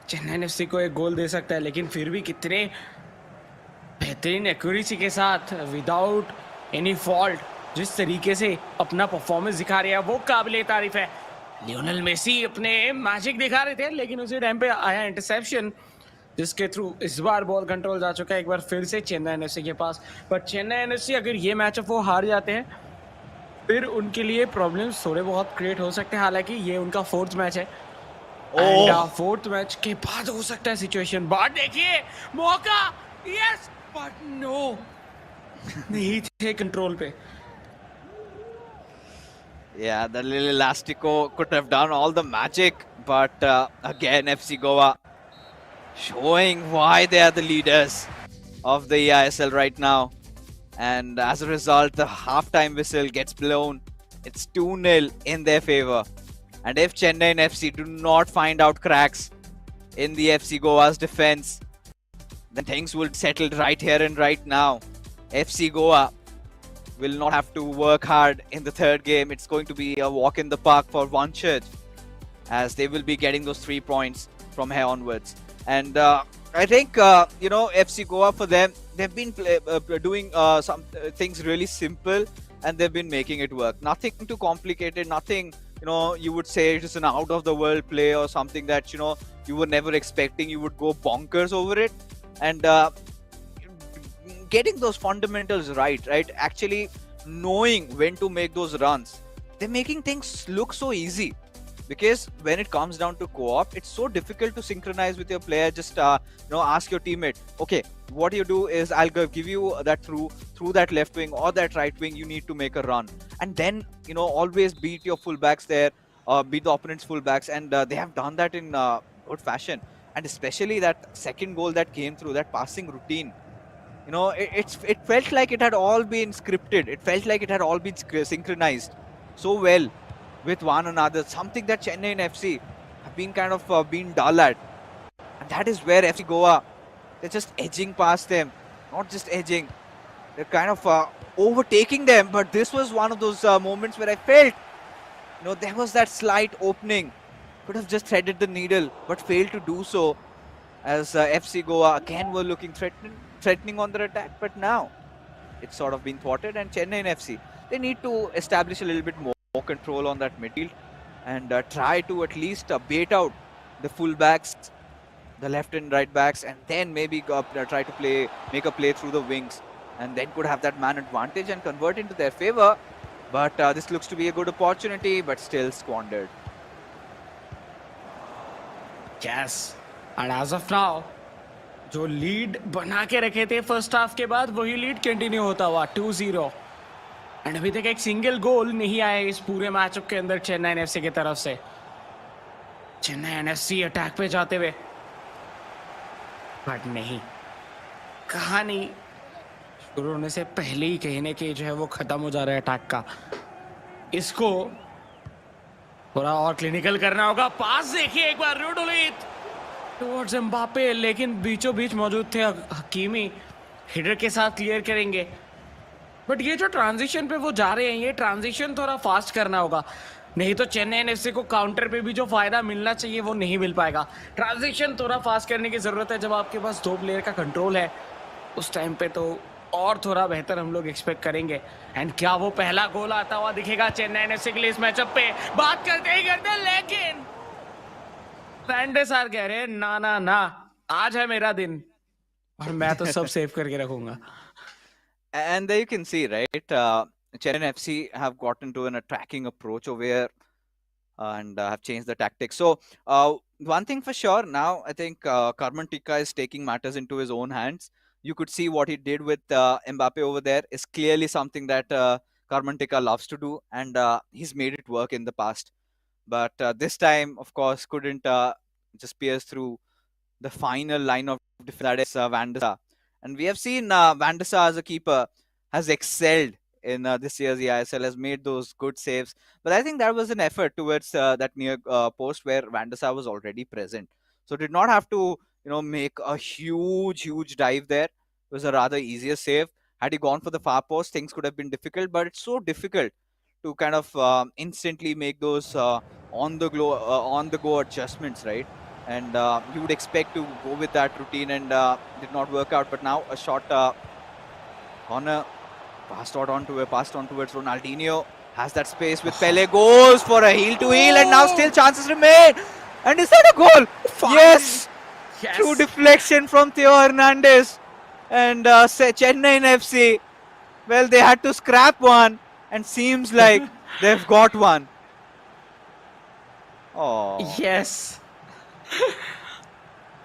चेन्नई एफसी को एक गोल दे सकता है, लेकिन फिर भी कितने बेहतरीन एक्यूरेसी के साथ, विदाउट एनी फॉल्ट, जिस तरीके से अपना परफॉर्मेंस दिखा रहे हैं वो काबिले तारीफ है। लियोनेल मेसी अपने मैजिक दिखा रहे थे, लेकिन उसी टाइम पे आया इंटरसेप्शन, जिसके थ्रू इस बार बॉल कंट्रोल जा चुका है एक बार फिर से चेन्नई एनएफसी के पास। पर चेन्नई एनएफसी अगर ये मैचअप वो हार जाते हैं, फिर उनके लिए प्रॉब्लम्स थोड़े बहुत क्रिएट हो सकते हैं। हालांकि ये उनका फोर्थ मैच है, एंड Oh, फोर्थ मैच के बाद हो सकता है सिचुएशन। बात देखिए, मौका, यस, बट नो, नहीं थे कंट्रोल पे। yeah, the little Elastico could have done all the magic, but again, FC Goa showing why they are the leaders of the eISL right now. And as a result, the halftime whistle gets blown. It's 2-0 in their favor. And if Chennai FC do not find out cracks in the FC Goa's defense, then things will settle right here and right now. FC Goa will not have to work hard in the third game. It's going to be a walk in the park for Vanchard, as they will be getting those 3 points from here onwards. And I think, FC Goa, for them, they've been doing some things really simple, and they've been making it work. Nothing too complicated, nothing, you would say it is an out of the world play or something that, you were never expecting. You would go bonkers over it. And getting those fundamentals right? Actually knowing when to make those runs. They're making things look so easy, because when it comes down to co-op, it's so difficult to synchronize with your player. Just ask your teammate, okay, what you do is I'll give you that through that left wing or that right wing, you need to make a run, and then always beat your fullbacks there, beat the opponent's fullbacks. And they have done that in good fashion. And especially that second goal that came through, that passing routine, it felt like it had all been scripted. It felt like it had all been synchronized so well with one another, something that Chennai and FC have been kind of been dull at. And that is where FC Goa, they're just edging past them. Not just edging, they're kind of overtaking them. But this was one of those moments where I felt, there was that slight opening. Could have just threaded the needle, but failed to do so, as FC Goa again were looking threatening on their attack. But now it's sort of been thwarted, and Chennai and FC, they need to establish a little bit more control on that midfield, and try to at least bait out the fullbacks, the left and right backs, and then maybe try to make a play through the wings, and then could have that man advantage and convert into their favor. But this looks to be a good opportunity, but still squandered. Yes, and as of now जो lead बना के रखे थे first half के बाद, वही lead continue होता हुआ 2-0। एंड अभी तक एक सिंगल गोल नहीं आया इस पूरे मैचअप के अंदर चेन्नई एनएफसी की तरफ से। चेन्नई एनएफसी अटैक पे जाते हुए, बट नहीं, कहानी शुरू होने से पहले ही कहने के जो है वो खत्म हो जा रहा है अटैक का। इसको थोड़ा और क्लिनिकल करना होगा। पास देखिए एक बार, रोडोलित टुवर्ड्स एम्बापे, लेकिन बीचों बीच मौजूद थे हकीमी, हेडर के साथ क्लियर करेंगे। बट ये जो ट्रांजिशन पे वो जा रहे हैं, ये ट्रांजिशन थोड़ा फास्ट करना होगा, नहीं तो चेन्नई एनएफसी को काउंटर पे भी जो फायदा मिलना चाहिए वो नहीं मिल पाएगा। ट्रांजिशन थोड़ा फास्ट करने की जरूरत है। जब आपके पास दो प्लेयर का कंट्रोल है उस टाइम पे, तो और थोड़ा बेहतर हम लोग एक्सपेक्ट करेंगे। एंड क्या वो पहला गोल आता हुआ दिखेगा चेन्नई एनएफसी के लिए इस मैचअप पे? बात करते ही करते, लेकिन फैंडे सार कह रहे हैं ना ना ना, आज है मेरा दिन और मैं तो सब सेव करके रखूंगा। And there you can see, right? Chennai FC have gotten to an attacking approach over here, and have changed the tactics. So one thing for sure now, I think Karman Tikka is taking matters into his own hands. You could see what he did with Mbappe over there is clearly something that Karman Tikka loves to do, and he's made it work in the past. But this time, of course, couldn't just pierce through the final line of defense, that is Van der Sar. And we have seen Van der Sar as a keeper has excelled in this year's eISL, has made those good saves. But I think that was an effort towards that near post where Van der Sar was already present. So did not have to, make a huge dive there. It was a rather easier save. Had he gone for the far post, things could have been difficult. But it's so difficult to kind of instantly make those on the go adjustments, right? and you would expect to go with that routine, and did not work out. But now a short corner passed on towards Ronaldinho. Has that space with Pele, goes for a heel to heel, and now still Oh, chances remain. And is that a goal? finally. Yes! Through Yes. deflection from Theo Hernandez. And Chennai FC, well, they had to scrap one, and seems like they've got one. Oh, Yes.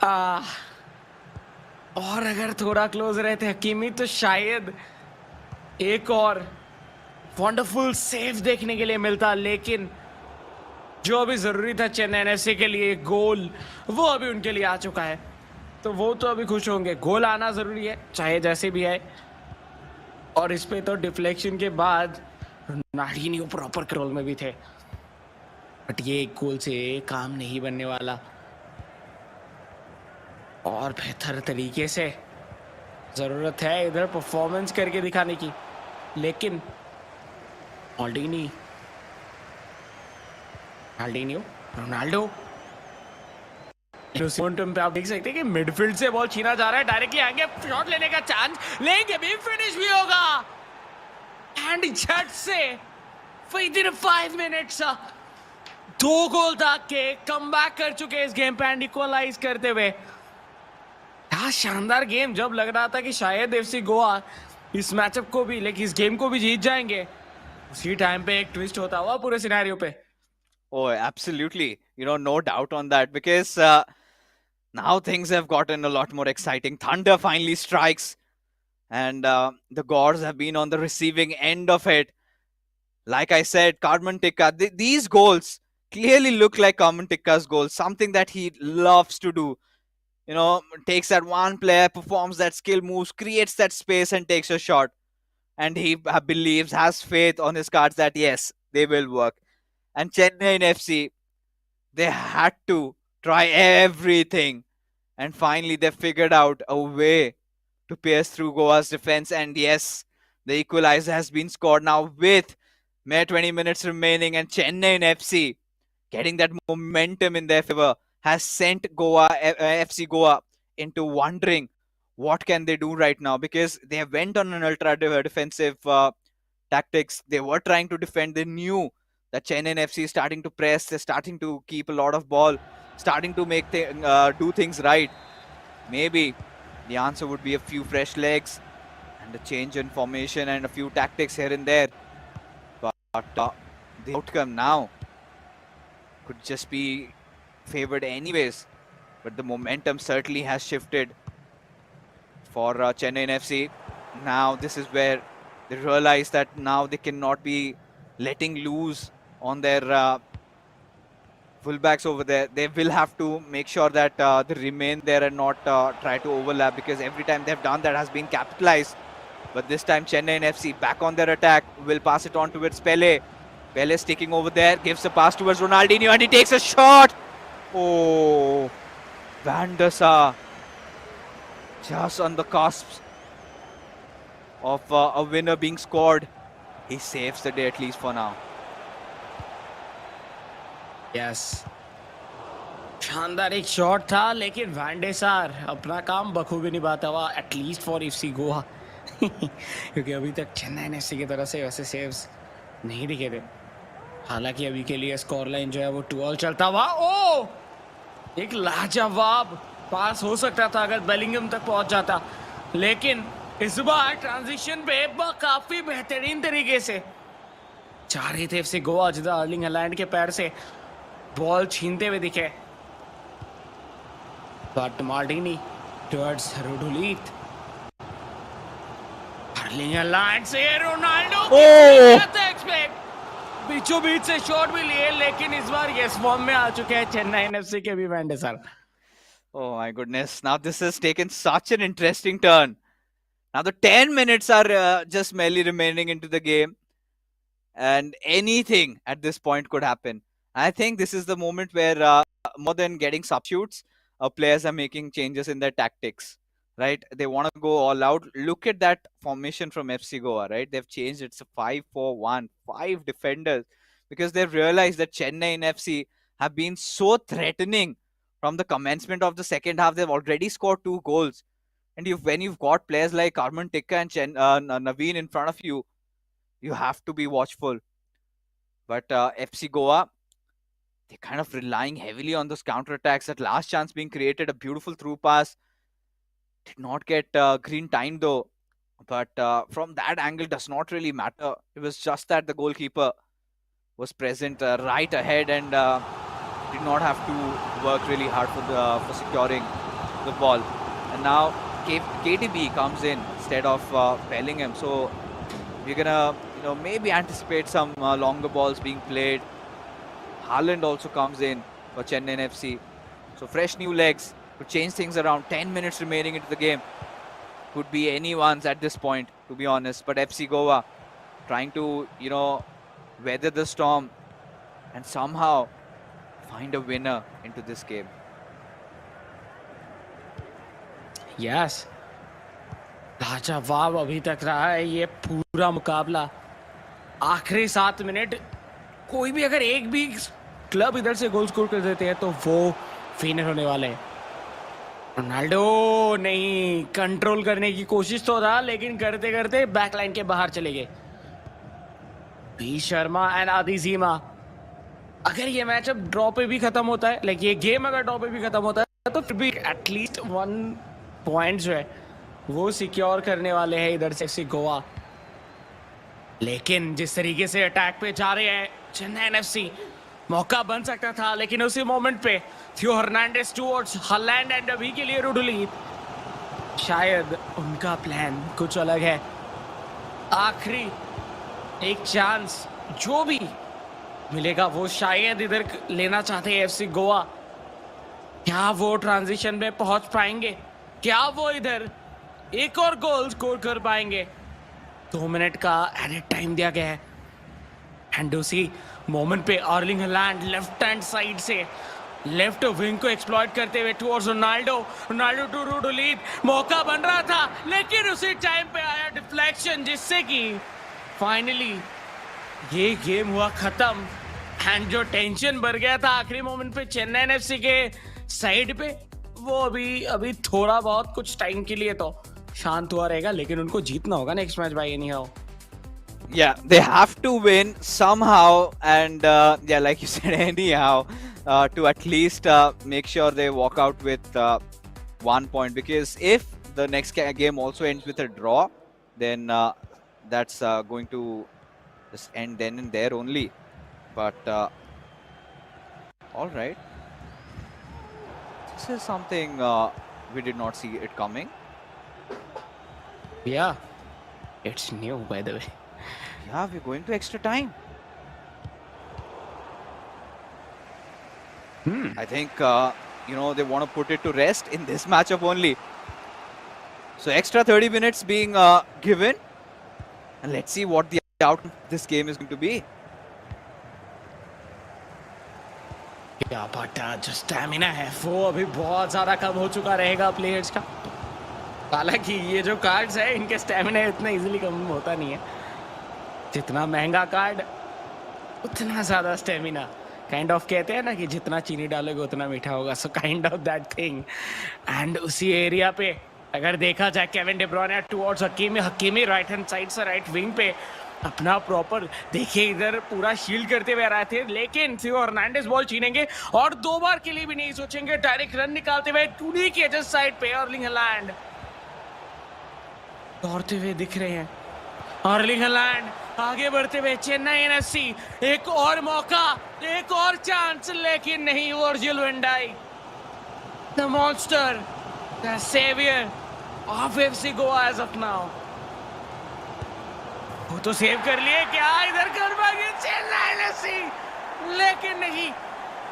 आ, और अगर थोड़ा close रहते हकीमी तो शायद एक और wonderful save देखने के लिए मिलता, लेकिन जो अभी जरूरी था चेन्नई एनएफसी के लिए गोल, वो अभी उनके लिए आ चुका है, तो वो तो अभी खुश होंगे। गोल आना जरूरी है चाहे जैसे भी आए, और इस पे तो डिफ्लेक्शन के बाद रोनाल्डिनियो प्रॉपर कंट्रोल में भी थे, बट ये एक गोल से काम नहीं बनने वाला, और बेहतर तरीके से जरूरत है इधर परफॉर्मेंस करके दिखाने की। लेकिन ऑल्डिनी रोनाल्डिनियो रोनाल्डो मोमेंटम पे आप देख सकते हैं कि मिडफील्ड से बॉल छीना जा रहा है, डायरेक्टली आएंगे, शॉट लेने का चांस लेंगे भी, फिनिश भी होगा, एंड झट से विद इन 5 मिनट्स 2 गोल दाग के कम बैक कर चुके इस गेम पे एंड इक्वलाइज करते हुए। क्या शानदार गेम, जब लग रहा था कि शायद एफसी गोवा इस मैचअप को भी, लेकिन इस गेम को भी जीत जाएंगे, उसी टाइम पे एक ट्विस्ट होता हुआ पूरे सिनेरियो पे। oh, absolutely. No doubt on that, because now things have gotten a lot more exciting. Thunder finally strikes, and the gods have been on the receiving end of it. Like I said, Carmen Tikka, these goals clearly look like Carmen Tikka's goals, something that he loves to do. Takes that one player, performs that skill moves, creates that space, and takes a shot. And he believes, has faith on his cards that yes, they will work. And Chennai FC, they had to try everything. And finally, they figured out a way to pierce through Goa's defense. And yes, the equalizer has been scored now with mere 20 minutes remaining. And Chennai FC, getting that momentum in their favor, has sent FC Goa into wondering what can they do right now, because they went on an ultra defensive tactics. They were trying to defend. They knew that Chennai FC is starting to press. They're starting to keep a lot of ball, starting to do things right. Maybe the answer would be a few fresh legs and a change in formation and a few tactics here and there. But the outcome now could just be favored anyways. But the momentum certainly has shifted for Chennai FC. Now this is where they realize that now they cannot be letting loose on their fullbacks over there. They will have to make sure that they remain there and not try to overlap, because every time they've done that has been capitalized. But this time Chennai FC back on their attack, will pass it on towards Pele. Pele sticking over there, gives a pass towards Ronaldinho, and he takes a shot. Oh, Van der Sar just on the cusp of a winner being scored. He saves the day, at least for now. Yes, शानदार एक shot था, लेकिन वैंडेसार अपना काम बखूबी निभाता हुआ, at least for FC Goa, क्योंकि अभी तक चेन्नई एनएफसी की तरफ से वैसे सेव्स नहीं दिखे थे। हालांकि अभी के लिए स्कोर लाइन जो है वो 2-2 चलता हुआ। ओ, एक लाजवाब पास हो सकता था अगर बेलिंगम तक पहुंच जाता, लेकिन इस बार ट्रांजिशन पे काफी बेहतरीन तरीके से चाह रहे थे एफसी गोवा, जिधर अर्लिंग हैलैंड के पैर से बॉल छीनते हुए दिखे, बट मार्टिनी टुवर्ड्स रोडुलीत, अर्लिंग हैलैंड से रोनाल्डो एक्सपेक्ट बीचों बीच से शॉट भी लिए, लेकिन इस बार यस फॉर्म में आ चुके हैं चेन्नई एनएफसी के भी वैंडेसार। Oh my goodness. Now this has taken such an interesting turn. Now the 10 minutes are just merely remaining into the game, and anything at this point could happen. I think this is the moment where more than getting substitutes, players are making changes in their tactics, right? They want to go all out. Look at that formation from FC Goa, right? They've changed. It's a 5-4-1, 5 defenders, because they've realized that Chennai and FC have been so threatening From the commencement of the second half, they've already scored 2 goals. And when you've got players like Karman Tikka and Naveen in front of you, you have to be watchful. But FC Goa, they're kind of relying heavily on those counterattacks. That last chance being created, a beautiful through pass, did not get green time though. But from that angle, does not really matter. It was just that the goalkeeper was present right ahead and did not have to work really hard for securing the ball. And now KTB comes in instead of Bellingham. So we're gonna, maybe anticipate some longer balls being played. Haaland also comes in for Chennaiyin FC. So fresh new legs to change things around. 10 minutes remaining into the game. Could be anyone's at this point, to be honest. But FC Goa trying to, weather the storm and somehow find a winner into this game. Yes. लाजवाब अभी तक रहा है ये पूरा मुकाबला. आखिरी 7 minute कोई भी अगर एक भी क्लब इधर से गोल स्कोर कर देते हैं तो वो विनर होने वाले हैं. रोनाल्डो नहीं, कंट्रोल करने की कोशिश तो रहा लेकिन करते करते बैकलाइन के बाहर चले गए. बी शर्मा एंड आदिजीमा. अगर ये मैच अब ड्रॉ पे भी खत्म होता है, लाइक ये गेम अगर ड्रॉ पे भी खत्म होता है तो फिर भी एटलीस्ट 1 पॉइंट जो है वो सिक्योर करने वाले हैं इधर से एफसी गोवा. लेकिन जिस तरीके से अटैक पे जा रहे हैं चेन्नई एफसी, मौका बन सकता था लेकिन उसी मोमेंट पे थियो हर्नांडेज टुवर्ड्स हालैंड एंड अभी के लिए रुडली. शायद उनका प्लान कुछ अलग है. आखिरी एक चांस जो भी मिलेगा वो शायद इधर लेना चाहते हैं एफसी गोवा. क्या वो ट्रांजिशन में पहुंच पाएंगे? क्या वो इधर एक और गोल स्कोर कर पाएंगे? 2 मिनट का एडेड टाइम दिया गया है. एंड उसी मोमेंट पे Erling Haaland left hand side से लेफ्ट विंग को एक्सप्लॉइट करते हुए टुवर्ड्स रोनाल्डो टू रुडली. मौका बन रहा था लेकिन उसी टाइम पे आया डिफ्लेक्शन जिससे कि फाइनली ये गेम हुआ खत्म. एंड जो टेंशन बढ़ गया था आखिरी मोमेंट पे चेन्नई एफसी के साइड पे, वो अभी थोड़ा बहुत कुछ टाइम के लिए तो शांत हुआ रहेगा. लेकिन उनको जीतना होगा next match by any how. Yeah, they have to win somehow, and like you said, anyhow, to at least make sure they walk out with 1 point. Because if the next game also ends with a draw, then that's going to just end then and there only. But all right, this is something we did not see it coming. Yeah, it's new by the way. Yeah, we're going to extra time. I think, they want to put it to rest in this matchup only. So extra 30 minutes being given. And let's see what the outcome of this game is going to be. Yeah, but जो stamina है वो अभी बहुत ज़्यादा कम हो चुका रहेगा players का. हालांकि ये जो कार्ड्स है इनके स्टैमिना इतना इजीली कम होता नहीं है. जितना महंगा कार्ड उतना ज़्यादा स्टेमिना. काइंड ऑफ कहते हैं ना कि जितना चीनी डालोगे उतना मीठा होगा. So kind of that thing. And उसी एरिया पे अगर देखा जाए Kevin De ब्रुयने towards Hakimi right hand side से राइट विंग पे अपना प्रॉपर देखिए इधर पूरा शील्ड करते हुए आ रहे थे. लेकिन थियो हर्नांडेज बॉल छीनेंगे और 2 बार के लिए भी नहीं सोचेंगे. डायरेक्ट रन निकालते हुए टूनी के जस्ट साइड पे अर्लिंग हालैंड दौड़ते हुए दिख रहे हैं. अर्लिंग हालैंड आगे बढ़ते हुए चेन्नई एफसी. एक और मौका, एक और चांस, लेकिन नहीं. Virgil van Dijk, the monster, the saviour of FC Goa as of now. वो तो सेव कर लिए. क्या इधर कर पाएंगे चेन्नई एफसी? लेकिन नहीं.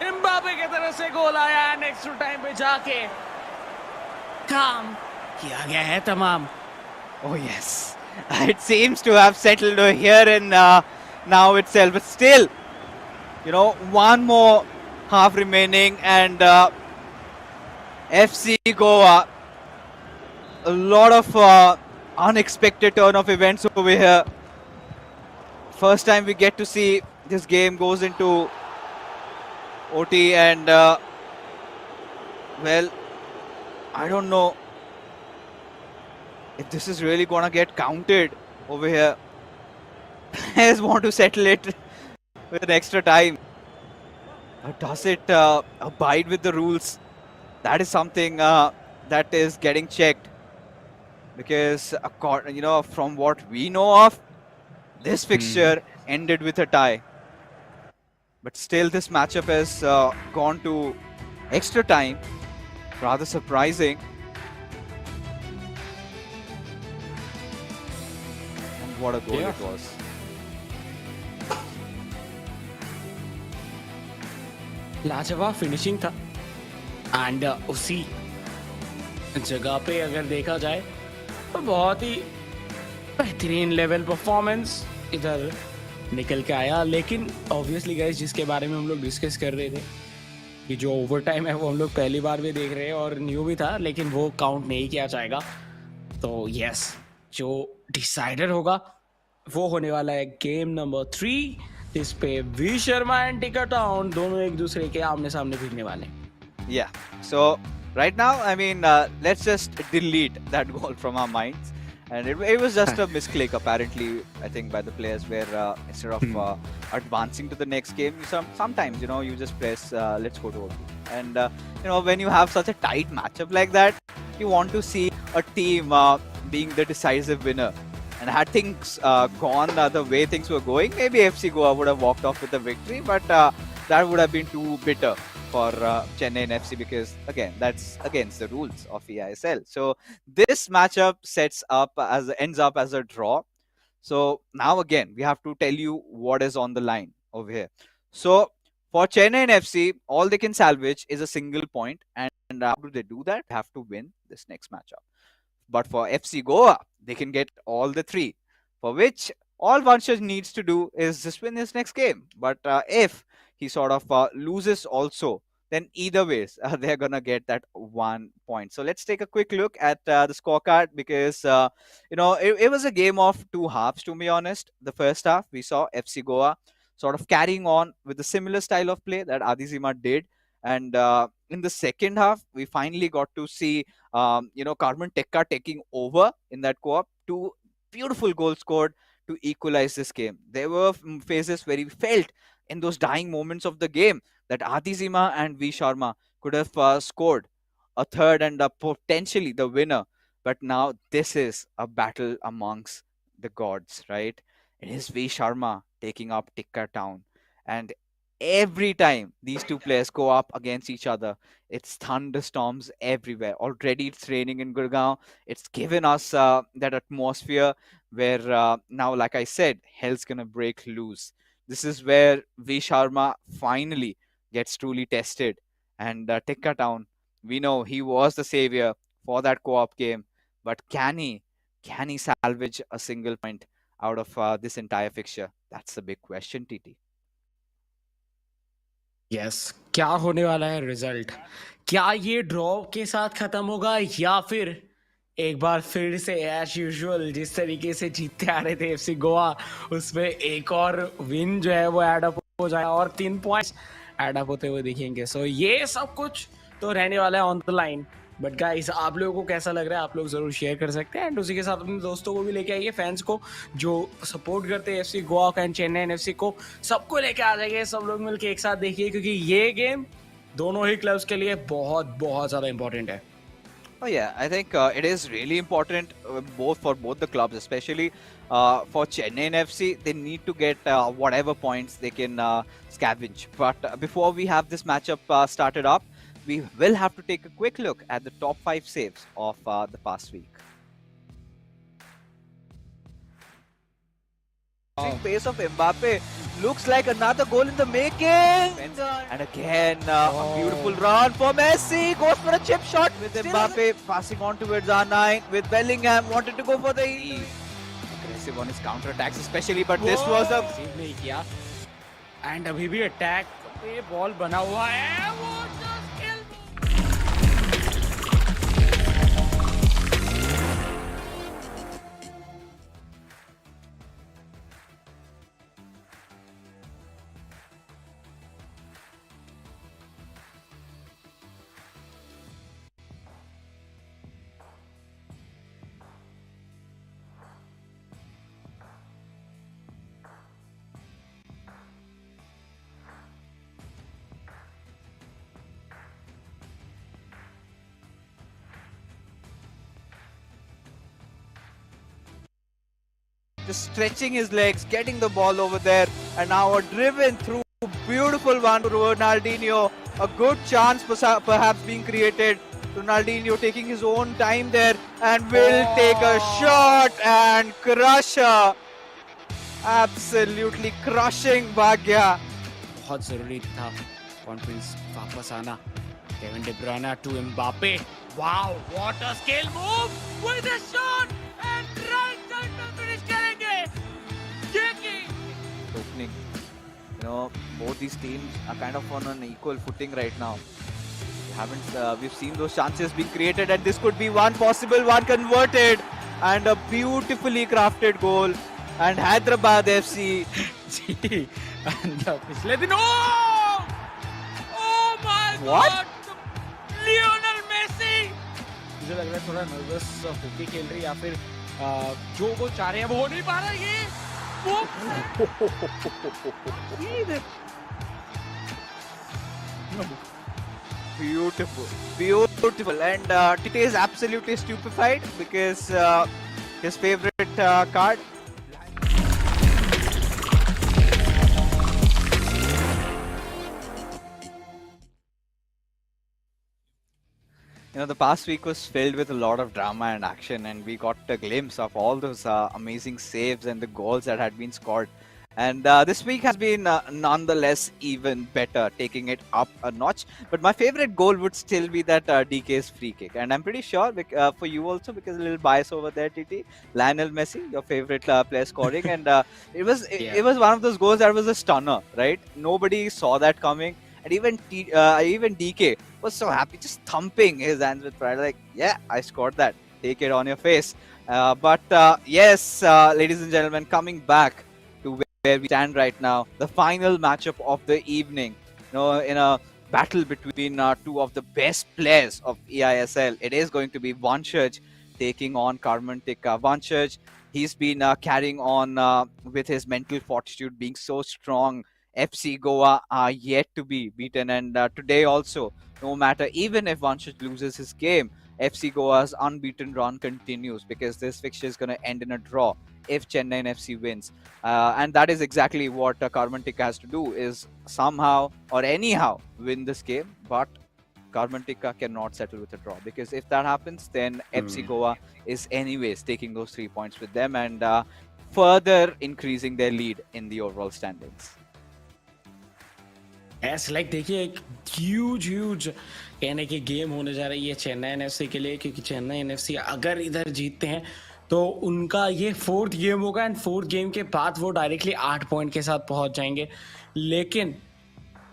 एम्बापे की तरफ से गोल आया नेक्स्ट टाइम पे जाके. काम किया गया है तमाम. Oh yes. It seems to have settled here in now itself, but still, one more half remaining, and FC Goa, a lot of unexpected turn of events over here. First time we get to see this game goes into OT, and Well, I don't know if this is really gonna get counted over here. Players want to settle it with an extra time. Or does it abide with the rules? That is something that is getting checked because, from what we know of, this fixture ended with a tie. But still, this matchup has gone to extra time. Rather surprising. And what a goal Yeah. it was. लाजवाब finishing था and उसी जगह पे अगर देखा जाए तो बहुत ही बेहतरीन लेवल परफॉर्मेंस इधर निकल के आया। लेकिन ऑब्वियसली गाइस, जिसके बारे में हम लोग डिस्कस कर रहे थे कि जो ओवर टाइम है वो हम लोग पहली बार भी देख रहे हैं और न्यू भी था, लेकिन वो काउंट नहीं किया जाएगा। तो यस, जो डिसाइडर होगा वो होने वाला है गेम नंबर 3, जिस पे वी शर्मा एंड टिका टाउन दोनों एक दूसरे के आमने सामने भिड़ने वाले। Yeah. So right now, I mean, let's just delete that goal from our minds. And it was just a misclick, apparently, I think, by the players where instead of advancing to the next game, sometimes, you just press, let's go to OT. And, when you have such a tight matchup like that, you want to see a team being the decisive winner. And had things gone the way things were going, maybe FC Goa would have walked off with a victory, but that would have been too bitter for Chennaiyin FC because again that's against the rules of eISL. So this matchup ends up as a draw. So now again we have to tell you what is on the line over here. So for Chennaiyin FC, all they can salvage is a single point, and how do they do that? They have to win this next matchup. But for FC Goa, they can get all the three, for which all Vanshaj needs to do is just win his next game. But if he sort of loses also, then either ways, they're going to get that 1 point. So let's take a quick look at the scorecard because, it was a game of two halves, to be honest. The first half, we saw FC Goa sort of carrying on with the similar style of play that Adizima did. And in the second half, we finally got to see Carmen Tekka taking over in that co-op. Two beautiful goals scored to equalize this game. There were phases where we felt in those dying moments of the game that Adizima and V Sharma could have scored a third and potentially the winner. But now this is a battle amongst the gods, right? It is V Sharma taking up Tikka Town. And every time these two players go up against each other, it's thunderstorms everywhere. Already it's raining in Gurgaon. It's given us that atmosphere where now, like I said, hell's gonna break loose. This is where V Sharma finally gets truly tested. And Tikka Town, we know he was the savior for that co-op game, but can he salvage a single point out of this entire fixture? That's the big question, TT. Yes, क्या होने वाला है result? क्या ये draw के साथ खत्म होगा या फिर एक बार फिर से एज यूजुअल जिस तरीके से जीतते आ रहे थे एफसी गोवा, उसमें एक और विन जो है वो ऐड अप हो जाएगा और 3 पॉइंट्स ऐड अप होते हुए दिखेंगे। सो ये सब कुछ तो रहने वाला है on the line. But guys, आप लोगों को कैसा लग रहा है आप लोग जरूर शेयर कर सकते हैं एंड उसी के साथ अपने दोस्तों को भी लेके आइए, फैंस को जो सपोर्ट करते हैं FC Goa and Chennai FC को, सबको लेके आ जाइए, सब लोग मिलके एक साथ देखिए क्योंकि ये गेम दोनों ही क्लब्स के लिए बहुत बहुत ज्यादा इंपॉर्टेंट है। Oh yeah, I think it is really important both the clubs, especially for Chennai and FC. They need to get whatever points they can scavenge. But before we have this matchup started up, we will have to take a quick look at the top 5 saves of the past week. Pace of Mbappe looks like another goal in the making. And again, a beautiful run for Messi. Goes for a chip shot with Mbappe passing on towards R9 with Bellingham. Wanted to go for the aggressive on his counter attacks, especially. But this was a नहीं किया and अभी भी attack पे ball बना हुआ है, वो just kill। just stretching his legs, getting the ball over there, and now a driven through beautiful one to Ronaldinho. A good chance perhaps being created. Ronaldinho taking his own time there and will take a shot and crush her. Absolutely crushing Bhagya. बहुत जरूरी था confidence वापस आना. Kevin De Bruyne to Mbappe. Wow, what a skill move with a shot and right center finish करेंगे. Opening, both these teams are kind of on an equal footing right now. We've seen those chances being created, and this could be one possible one converted, and a beautifully crafted goal. And Hyderabad FC. And पिछले दिन oh my What? God, Lionel Messi. मुझे लग रहा है थोड़ा nervous होके खेल रही, या फिर जो वो चाह रहे हैं वो हो नहीं पा रहा है. ये Beautiful, and Tite is absolutely stupefied because his favorite card. The past week was filled with a lot of drama and action, and we got a glimpse of all those amazing saves and the goals that had been scored. And this week has been nonetheless even better, taking it up a notch. But my favorite goal would still be that DK's free kick. And I'm pretty sure for you also, because a little bias over there, TT, Lionel Messi, your favorite player scoring. And it was one of those goals that was a stunner, right? Nobody saw that coming. And even DK was so happy, just thumping his hands with pride, like, yeah, I scored that. Take it on your face. But yes, ladies and gentlemen, coming back to where we stand right now, the final matchup of the evening, in a battle between two of the best players of eISL. It is going to be Vanshaj taking on Karmantika. Vanshaj, he's been carrying on with his mental fortitude, being so strong. FC Goa are yet to be beaten, and today also, no matter, even if Vanshaj loses his game, FC Goa's unbeaten run continues, because this fixture is going to end in a draw if Chennaiyin FC wins. And that is exactly what Karmantika has to do, is somehow or anyhow win this game. But Karmantika cannot settle with a draw, because if that happens, then FC Goa is anyways taking those 3 points with them and further increasing their lead in the overall standings. ऐसा like देखिए, एक huge कहने की game होने जा रही है Chennai FC के लिए, क्योंकि चेन्नई एफसी अगर इधर जीतते हैं तो उनका ये 4th गेम होगा, एंड 4th गेम के बाद वो डायरेक्टली 8 पॉइंट के साथ पहुंच जाएंगे. लेकिन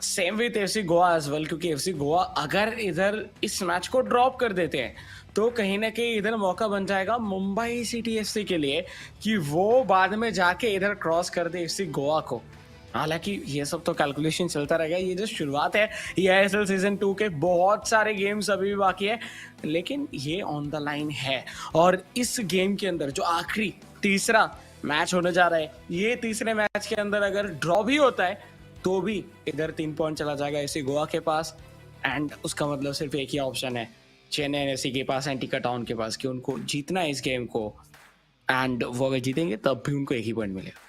same with FC Goa as well, क्योंकि एफसी गोवा अगर इधर इस मैच को ड्रॉप कर देते हैं तो कहीं ना कहीं इधर मौका बन जाएगा मुंबई सिटी एफसी के लिए कि वो बाद में जाके इधर क्रॉस कर दे एफसी गोवा को. हालांकि ये सब तो कैलकुलेशन चलता रहेगा, ये जो शुरुआत है eISL सीजन 2 के, बहुत सारे गेम्स अभी भी बाकी है, लेकिन ये ऑन द लाइन है. और इस गेम के अंदर जो आखिरी तीसरा मैच होने जा रहा है, ये तीसरे मैच के अंदर अगर ड्रॉ भी होता है तो भी इधर 3 पॉइंट चला जाएगा एफसी गोवा के पास. एंड उसका मतलब सिर्फ एक ही ऑप्शन है चेन्नई एफसी के पास एंड टिका टाउन के पास, कि उनको जीतना है इस गेम को, एंड वो अगर जीतेंगे तब भी उनको एक ही पॉइंट मिलेगा.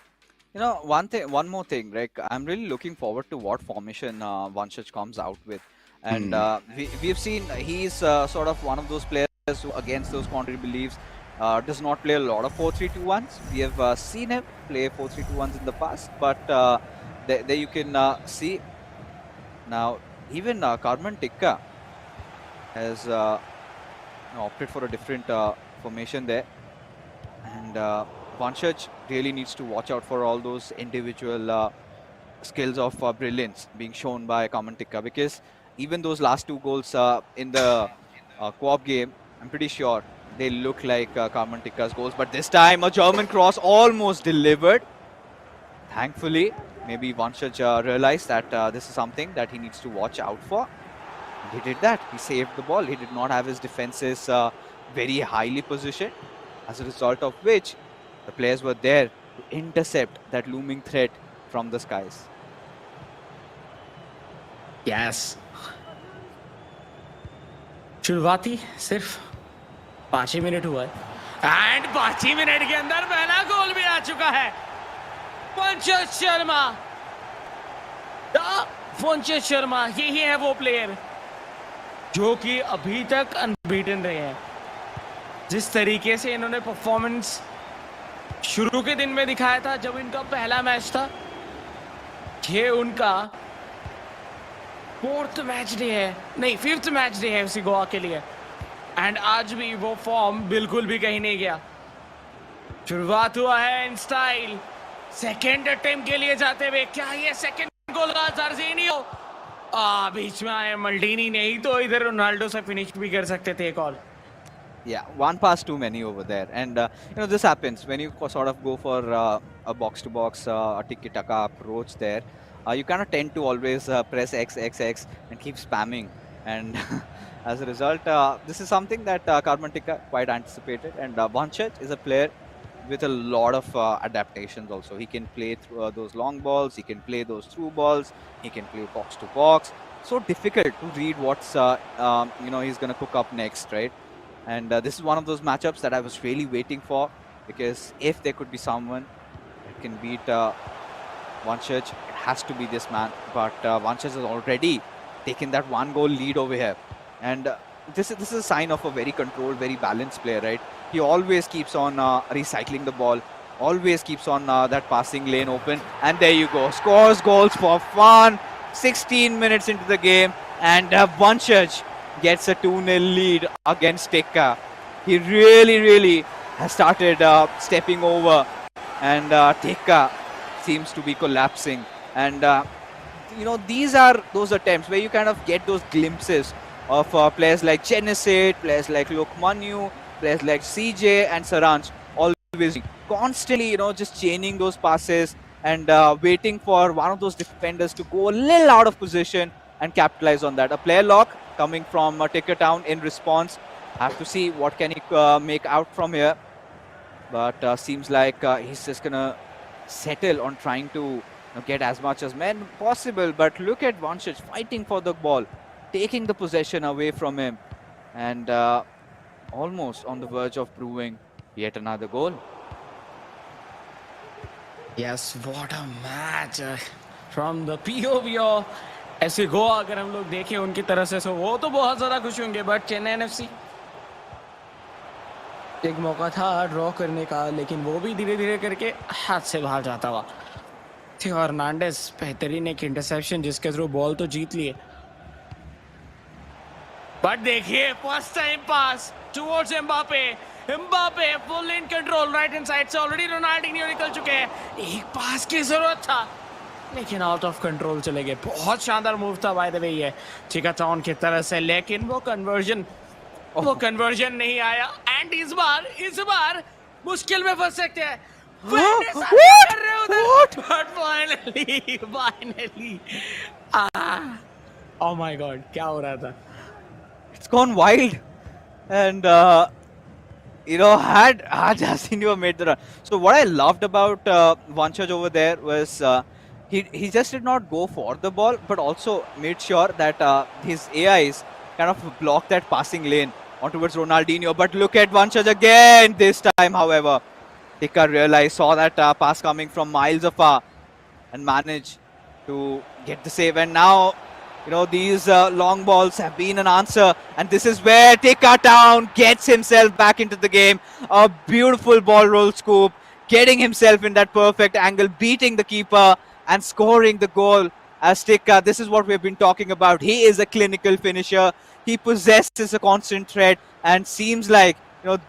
One more thing, like, I'm really looking forward to what formation Vanshaj comes out with. And we've seen he's sort of one of those players who, against those contrary beliefs, does not play a lot of 4-3-2-1s. We have seen him play 4-3-2-1s in the past, but there you can see now even Karmantika has opted for a different formation there, and Vanshaj really needs to watch out for all those individual skills of brilliance being shown by Karmantika, because even those last 2 goals in the co-op game, I'm pretty sure they look like Karmantika's goals. But this time, a German cross almost delivered. Thankfully, maybe Vanshaj realized that this is something that he needs to watch out for. He did that. He saved the ball. He did not have his defenses very highly positioned, as a result of which the players were there to intercept that looming threat from the skies. Yes. शुरुआती सिर्फ 5 ही minute हुआ है, and 5 he minute के अंदर पहला गोल भी आ चुका चुका है वंचित शर्मा। वंचित शर्मा यही है वो प्लेयर जो कि अभी तक अनबीटन रहे हैं। जिस तरीके से इन्होंने परफॉर्मेंस शुरू के दिन में दिखाया था जब इनका पहला मैच था, ये उनका 4th मैच डे है, नहीं 5th मैच डे है FC गोवा के लिए, एंड आज भी वो फॉर्म बिल्कुल भी कहीं नहीं गया। शुरुआत हुआ है इन स्टाइल, सेकेंड अटेम्प्ट के लिए जाते हुए, क्या ये सेकेंड गोल का जर्जीनियो बीच में आए मल्डीनी, नहीं तो इधर रोनाल्डो से फिनिश भी कर सकते थे एक और। Yeah, one pass too many over there, and this happens when you sort of go for a box-to-box, a tiki-taka approach there. You kind of tend to always press X, X, X, and keep spamming, and as a result, this is something that Karmantika quite anticipated. And Vanchaj is a player with a lot of adaptations. Also, he can play through those long balls, he can play those through balls, he can play box-to-box. So difficult to read what's he's gonna cook up next, right? And this is one of those matchups that I was really waiting for, because if there could be someone that can beat Vanchaj, it has to be this man. But Vanchaj has already taken that 1-goal lead over here. And this is a sign of a very controlled, very balanced player, right? He always keeps on recycling the ball, always keeps on that passing lane open. And there you go, scores goals for fun. 16 minutes into the game, and Vanchaj gets a 2-0 lead against Tekka. He really has started stepping over, and Tekka seems to be collapsing. And these are those attempts where you kind of get those glimpses of players like Chennaiyin, players like Lokmanu, players like CJ and Saranj, always constantly, just chaining those passes and waiting for one of those defenders to go a little out of position and capitalize on that. A player lock coming from Ticker Town in response. Have to see what can he make out from here. But seems like he's just gonna settle on trying to get as much as men possible. But look at Vanchaj fighting for the ball, taking the possession away from him, and almost on the verge of proving yet another goal. Yes, what a match from the POV of FC Goa. अगर हम लोग देखें उनकी तरफ से, सो वो तो बहुत ज़्यादा खुश होंगे, बट चेन्नई एनएफसी एक मौका था ड्रॉ करने का, लेकिन वो भी धीरे धीरे करके हाथ से बाहर जाता हुआ। हर्नांडेज बेहतरीन एक इंटरसेप्शन जिसके थ्रू बॉल तो जीत लिए, बट देखिए first time pass towards Mbappe, Mbappe full in control right hand side से, ऑलरेडी रोनाल्डिनियो निकल चुके हैं, एक पास की जरूरत था लेकिन आउट ऑफ कंट्रोल चले गए। बहुत शानदार मूव था बाय द वे ये चिकाटॉन की तरह से, लेकिन वो कन्वर्जन नहीं आया। एंड इस बार मुश्किल में फंस सकते हैं। फाइनली ओह माय गॉड, क्या हो रहा था? It's gone wild, and had Jacinho made the run. So what I loved about Vanchaj over there was he just did not go for the ball, but also made sure that his AIs kind of blocked that passing lane on towards Ronaldinho. But look at Vanchaj again this time, however. Tika realized, saw that pass coming from miles afar and managed to get the save. And now, these long balls have been an answer. And this is where Tika Town gets himself back into the game. A beautiful ball roll scoop, getting himself in that perfect angle, beating the keeper and scoring the goal. As Tika, this is what we've been talking about. He is a clinical finisher. He possesses a constant threat, and seems like,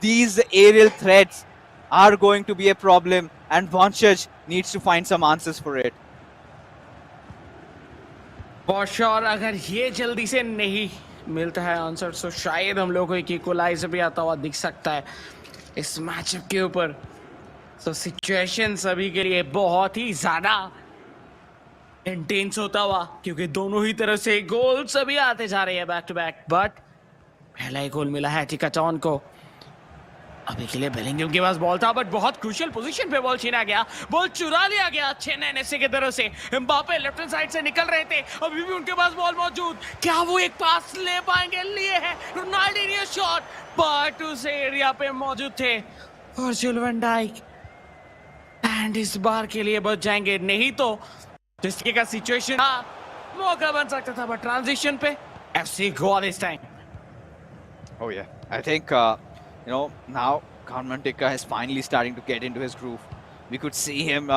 these aerial threats are going to be a problem, and Vanchaj needs to find some answers for it. For sure, अगर ये जल्दी से नहीं मिलता है answer, तो शायद हम लोगों को इक्वलाइजर भी आता हुआ दिख सकता है इस मैचअप के ऊपर। तो सिचुएशन सभी के लिए बहुत ही ज्यादा इंटेंस होता हुआ, क्योंकि दोनों ही तरफ से गोल सभी आते जा रहे हैं बैक टू बैक। बट पहला ही गोल मिला है टिकाटॉन को। अभी के लिए बेलिंगम के पास बॉल था, बट बहुत क्रूशियल पोजीशन पे बॉल छीना गया, बॉल चुरा लिया गया चेन्नई एनएफसी की तरफ से। एम्बापे लेफ्ट हैंड साइड से निकल रहे थे, अभी भी उनके पास बॉल मौजूद, क्या वो एक पास ले पाएंगे? लिए है रोनाल्डिनियो शॉट, बट उस एरिया पे मौजूद थे वर्जिल वैन डाइक एंड इस बार के लिए बच जाएंगे, नहीं तो जिसके का सिचुएशन मौका बन सकता था, बट ट्रांजिशन पे FC Goa this time. Oh yeah, I think now Carmen Tikka is finally starting to get into his groove. We could see him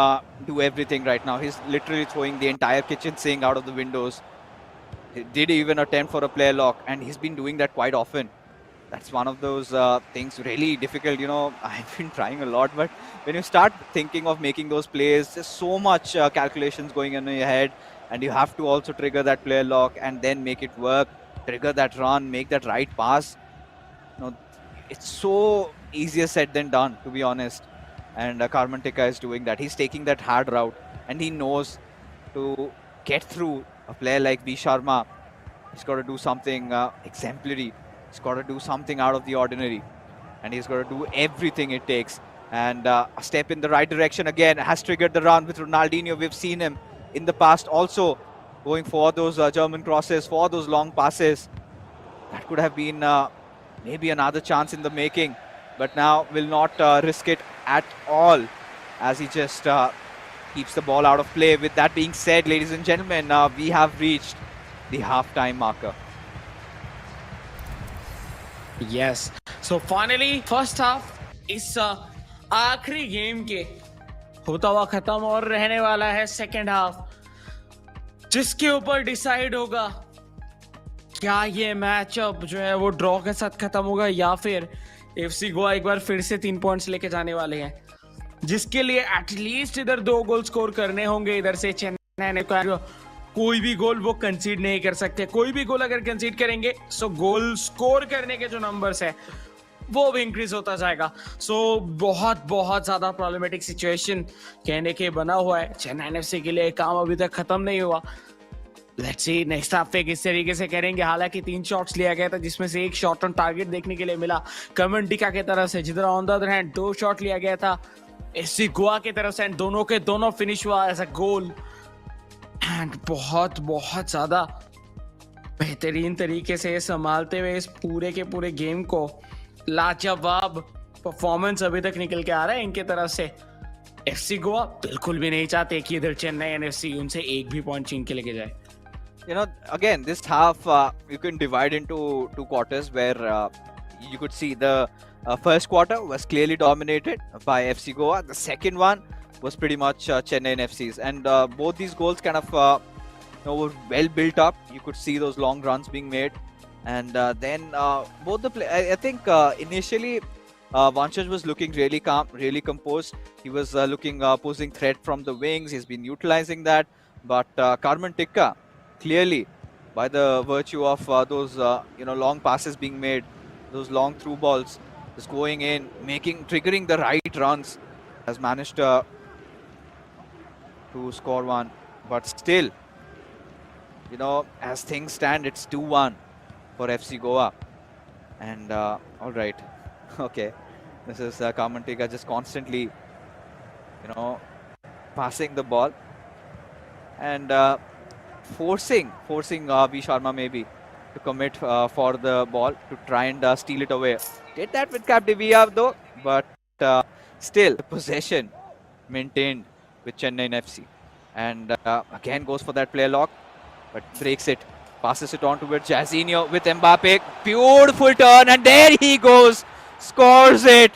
do everything right now. He's literally throwing the entire kitchen sink out of the windows. He did even attempt for a player lock, and he's been doing that quite often. That's one of those things really difficult. I've been trying a lot, but when you start thinking of making those plays, there's so much calculations going on in your head, and you have to also trigger that player lock and then make it work, trigger that run, make that right pass. No, it's so easier said than done, to be honest. And Carmen Tikka is doing that. He's taking that hard route, and he knows to get through a player like V Sharma. He's got to do something exemplary. He's got to do something out of the ordinary, and he's got to do everything it takes. And a step in the right direction again has triggered the run with Ronaldinho. We've seen him in the past also going for those German crosses, for those long passes. That could have been maybe another chance in the making, but now will not risk it at all as he just keeps the ball out of play. With that being said, ladies and gentlemen, we have reached the half-time marker. Yes. So finally, first half इस आखिरी game के होता हुआ खत्म और रहने वाला है सेकेंड हाफ, जिसके ऊपर डिसाइड होगा क्या ये मैच अब जो है वो ड्रॉ के साथ खत्म होगा या फिर एफसी गोवा एक बार फिर से 3 पॉइंट्स लेके जाने वाले हैं, जिसके लिए एटलीस्ट इधर 2 गोल स्कोर करने होंगे. इधर से चेन्नई ने कोई भी गोल वो कंसीड नहीं कर सकते. कोई भी गोल अगर कंसीड करेंगे सो गोल स्कोर करने के जो नंबर्स है वो भी इंक्रीज होता जाएगा. सो बहुत बहुत ज्यादा प्रॉब्लमेटिक सिचुएशन कहने के बना हुआ है. चेन्नई एफसी के लिए काम अभी तक खत्म नहीं हुआ. लेट्स सी नेक्स्ट हाफ पे किस तरीके से करेंगे. हालांकि 3 शॉट्स लिया गया था, जिसमें से एक शॉट ऑन टारगेट देखने के लिए मिला कार्मेन टिक्का की तरफ से, जिधर on the other hand 2 shot लिया गया था एफसी गोवा की तरफ से, एंड दोनों के दोनों फिनिश हुआ एज अ गोल. एंड बहुत बहुत ज्यादा बेहतरीन तरीके से संभालते हुए इस पूरे के पूरे गेम को लाजवाब परफॉर्मेंस अभी तक निकल के आ रहा है इनके तरफ से. एफसी गोवा बिल्कुल भी नहीं चाहते कि इधर चेन्नई एनएफसी उनसे एक भी पॉइंट छीन के लेके जाए. Again, this half you can divide into 2 quarters where you could see the first quarter was clearly dominated by FC Goa. The second one was pretty much Chennai FC's, and both these goals kind of were well built up. You could see those long runs being made, and then both the I think initially Vanchaj was looking really calm, really composed. He was looking posing threat from the wings. He's been utilizing that, but Carmen Tikka, clearly, by the virtue of those long passes being made, those long through balls, just going in, triggering the right runs, has managed to score one. But still, as things stand, it's 2-1 for FC Goa. And all right, okay, this is Carmen Tikka just constantly, passing the ball and forcing V Sharma maybe to commit for the ball to try and steal it away. Did that with Capdevia though, but still the possession maintained with Chennai FC. And again goes for that play lock, but breaks it, passes it on towards Jairzinho with Mbappe. Beautiful turn, and there he goes, scores it,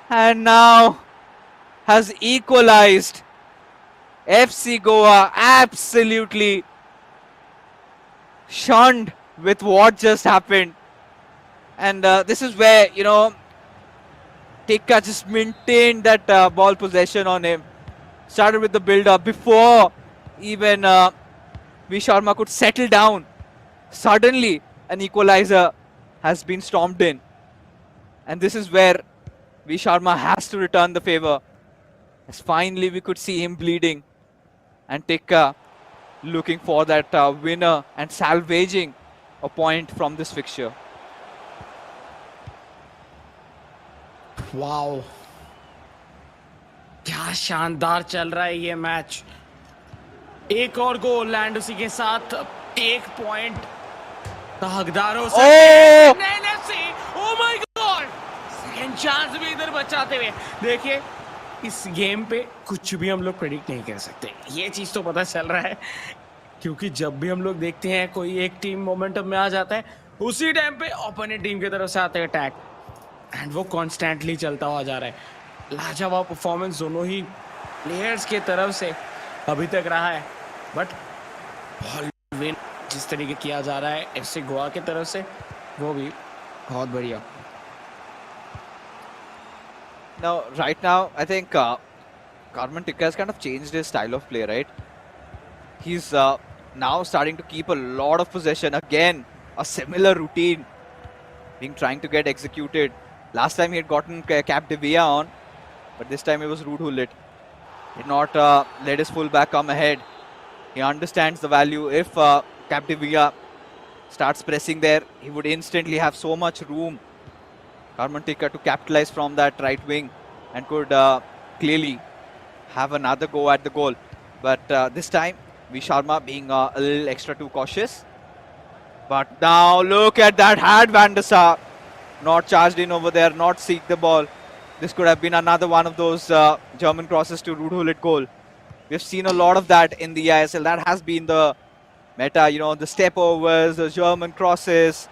and now has equalized. FC Goa absolutely shunned with what just happened, and this is where Tikka just maintained that ball possession on him, started with the build up before even V Sharma could settle down. Suddenly an equalizer has been stormed in, and this is where V Sharma has to return the favor, as finally we could see him bleeding and Tikka looking for that winner and salvaging a point from this fixture. Wow, क्या शानदार चल रहा है ये match. एक और गोल land, उसी के साथ 1 पॉइंट का हकदार हो सकते हैं. Oh my God, second chance भी इधर बचाते हुए. देखिए इस गेम पे कुछ भी हम लोग प्रेडिक्ट नहीं कर सकते, ये चीज तो पता चल रहा है, क्योंकि जब भी हम लोग देखते हैं कोई एक टीम मोमेंटम में आ जाता है, उसी टाइम पे ओपोनेंट टीम की तरफ से आते हैं अटैक, एंड वो कॉन्स्टेंटली चलता हुआ जा रहा है। लाजवाब परफॉर्मेंस दोनों ही प्लेयर्स की तरफ से अभी तक रहा है, बट बॉल विन जिस तरीके किया जा रहा है एफसी गोवा की तरफ से, वो भी बहुत बढ़िया। Now, right now, I think Karman Tikka has kind of changed his style of play, right? He's now starting to keep a lot of possession. Again, a similar routine being trying to get executed. Last time he had gotten Cap De Villa on, but this time it was Ruud who lit. Did not let his fullback come ahead. He understands the value. If Cap De Villa starts pressing there, he would instantly have so much room, Karman Tikka, to capitalize from that right wing and could clearly have another go at the goal. But this time, V Sharma being a little extra too cautious. But now look at that hand, Van der Sar. Not charged in over there, not seek the ball. This could have been another one of those German crosses to Ruud Gullit goal. We've seen a lot of that in the eISL. That has been the meta, you know, the step overs, the German crosses,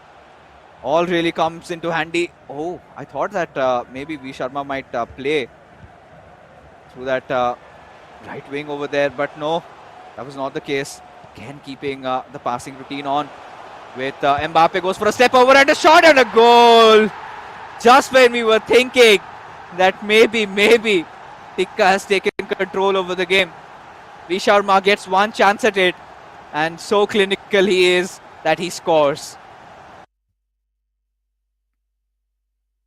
all really comes into handy. Oh, I thought that maybe V Sharma might play through that right wing over there, but no, that was not the case. Again, keeping the passing routine on with Mbappe goes for a step over and a shot and a goal. Just when we were thinking that maybe Tikka has taken control over the game, V Sharma gets one chance at it, and so clinical he is that he scores.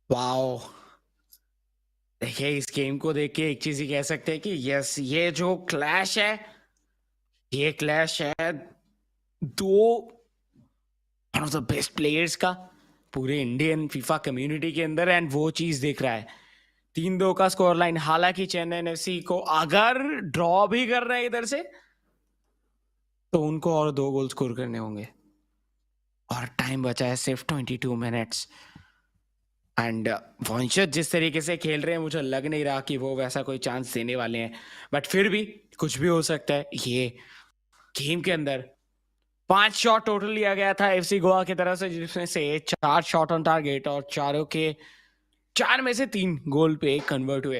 Wow, देखिए इस game को देख के एक चीज ही कह सकते हैं कि यस, ये जो क्लैश है, ये क्लैश है दो one of the best players का पूरे इंडियन फीफा कम्युनिटी के अंदर, एंड वो चीज देख रहा है। 3-2 का स्कोर लाइन। हालांकि चेन्नई एफसी को अगर ड्रॉ भी कर रहे हैं इधर से, तो उनको और 2 गोल स्कोर करने होंगे, और टाइम बचा है सिर्फ 22 मिनट्स। एंड वंशज जिस तरीके से खेल रहे हैं, मुझे लग नहीं रहा कि वो वैसा कोई चांस देने वाले हैं, बट फिर भी कुछ भी हो सकता है। ये गेम के अंदर 5 शॉट टोटल लिया गया था एफसी गोवा की तरफ से, जिसमें से 4 शॉट ऑन टारगेट, और चारों के 4 में से 3 गोल पे कन्वर्ट हुए।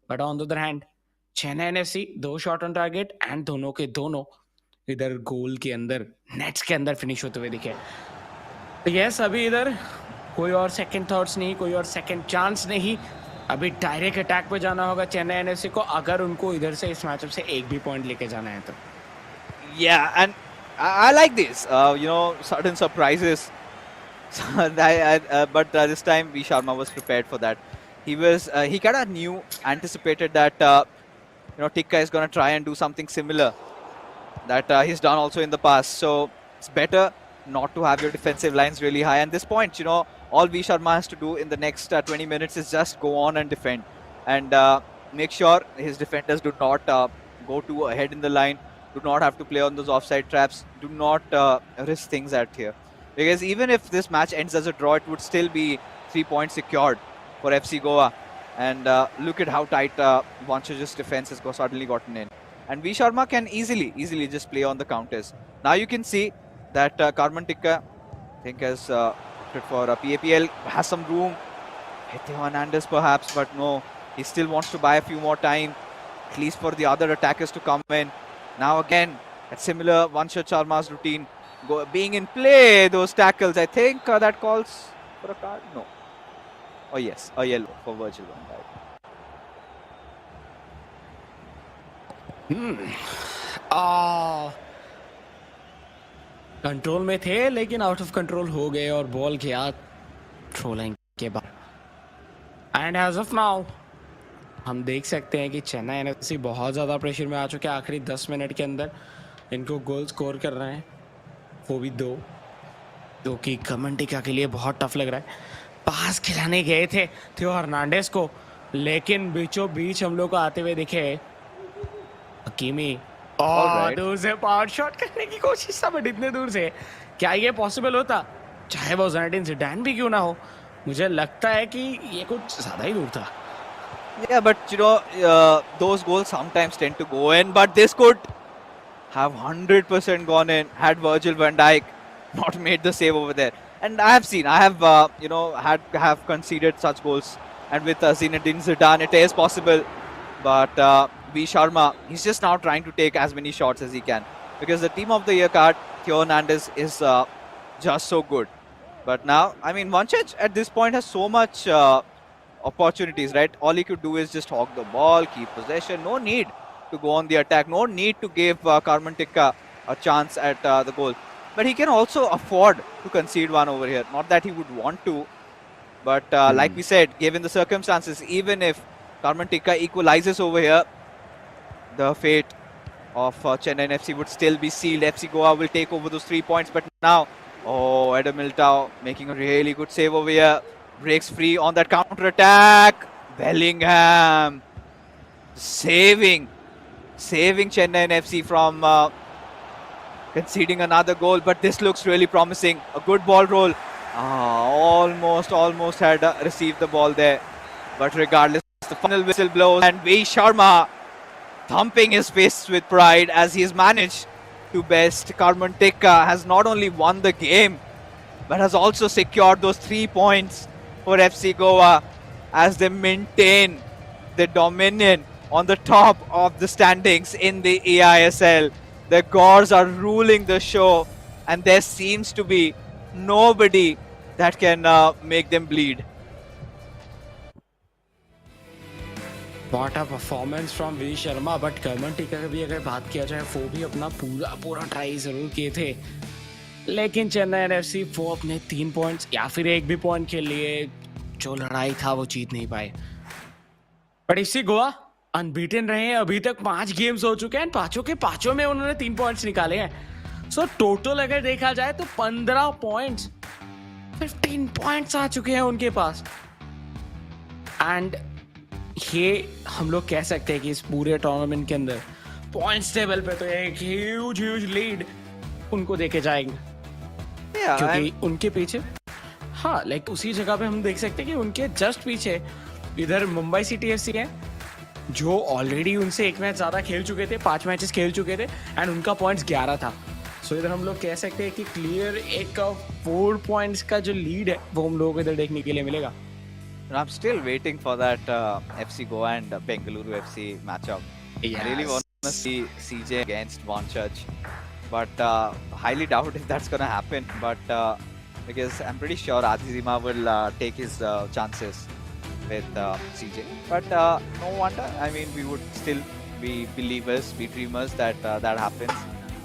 But on the other hand Chennai FC 2 shot on target and दोनों के दोनों इधर गोल के अंदर, नेट्स के अंदर फिनिश होते हुए दिखे। तो यस, अभी इधर कोई और सेकंड थॉट्स नहीं, कोई और सेकंड चांस नहीं, अभी डायरेक्ट अटैक पे जाना होगा चेन्नई एफसी को, अगर उनको इधर से इस मैचअप से एक भी पॉइंट लेके जाना है तो। Yeah, and I like this, you know, sudden surprises. But this time V Sharma was prepared for that. He kind of anticipated that you know, Tikka is going to try and do something similar that he's done also in the past. So it's better not to have your defensive lines really high. And this point, you know, all V Sharma has to do in the next 20 minutes is just go on and defend, and make sure his defenders do not go too ahead in the line. Do not have to play on those offside traps. Do not risk things out here. Because even if this match ends as a draw, it would still be 3 points secured for FC Goa. And look at how tight Vanchaj's defense has suddenly gotten in. And V Sharma can easily just play on the counters. Now you can see that Karman Tikka, I think, has opted for a PAPL, has some room. Hete Hernandez perhaps, but no. He still wants to buy a few more time, at least for the other attackers to come in. Now again, that similar Vanshad Sharma's routine being in play, those tackles. I think that calls for a card. No. Oh yes, a yellow for Virgil van Dijk. Control में थे, लेकिन out of control हो गए और ball गया trolling के बाद। And as of now हम देख सकते हैं कि चेन्नई एफसी बहुत ज़्यादा प्रेशर में आ चुके हैं। आखिरी 10 मिनट के अंदर इनको गोल स्कोर कर रहे हैं, वो भी 2, जो कि करमन टिक्का के लिए बहुत टफ लग रहा है। पास खिलाने गए थे थियो हर्नांडेस को, लेकिन बीचों बीच हम लोग को आते हुए दिखे हकीमी, और दूर से पावर शॉट करने की कोशिश था, बट इतने दूर से क्या ये पॉसिबल होता, चाहे वो ज़िनेडिन ज़िडान भी क्यों ना हो। मुझे लगता है कि ये कुछ ज़्यादा ही दूर था। Yeah, but those goals sometimes tend to go in, but this could have 100% gone in had Virgil van Dijk not made the save over there. And I have have conceded such goals. And with Zinedine Zidane, it is possible. But V Sharma, he's just now trying to take as many shots as he can because the team of the year card, Theo Hernandez, is just so good. But now, I mean, Vanchech at this point has so much opportunities, right? All he could do is just hog the ball, keep possession. No need to go on the attack. No need to give Carmen Tikka a chance at the goal. But he can also afford to concede one over here. Not that he would want to, but like we said, given the circumstances, even if Carmen Tikka equalizes over here, the fate of Chennai FC would still be sealed. FC Goa will take over those 3 points. But now, oh, Adam Militao making a really good save over here. Breaks free on that counter attack. Bellingham saving Chennai FC from conceding another goal. But this looks really promising. A good ball roll. Almost had received the ball there. But regardless, the final whistle blows and V Sharma thumping his fist with pride as he's managed to best. Carmen Tekka has not only won the game, but has also secured those 3 points for FC Goa as they maintain the dominion on the top of the standings in the eISL. The Gores are ruling the show, and there seems to be nobody that can make them bleed. What a performance from V Sharma. But Karman Tika की भी अगर बात किया जाए वो भी अपना पूरा पूरा ट्राई जरूर किए थे, लेकिन चेन्नई एफसी वो अपने 3 पॉइंट्स या फिर एक भी पॉइंट के लिए जो लड़ाई था वो जीत नहीं पाए. बट एफसी गोवा अनबीटन रहे हैं. अभी तक 5 गेम्स हो चुके हैं. पांचों के पांचों में उन्होंने 3 पॉइंट्स निकाले हैं. सो टोटल अगर देखा जाए तो 15 पॉइंट्स, 15 पॉइंट्स आ चुके हैं उनके पास. एंड ये हम लोग कह सकते हैं कि इस पूरे टूर्नामेंट के अंदर पॉइंट्स टेबल पे तो एक ह्यूज लीड उनको देके जाएंगे. Yeah, क्योंकि उनके पीछे, हाँ, लाइक उसी जगह पे हम देख सकते हैं कि उनके जस्ट पीछे इधर मुंबई सिटी एफसी है जो ऑलरेडी उनसे एक मैच ज्यादा खेल चुके थे, 5 मैचेस खेल चुके थे एंड उनका पॉइंट्स 11 था. सो इधर हम लोग कह सकते हैं कि क्लियर एक 4 पॉइंट्स का जो लीड है वो हम लोगों को इधर देखने के लिए मिलेगा. I'm still waiting for that FC Goa and Bengaluru FC matchup. I really want to see CJ against Bonchurch, but highly doubt if that's going to happen. But because I'm pretty sure Adizima will take his chances with CJ. But no wonder. I mean, we would still be believers, be dreamers that that happens.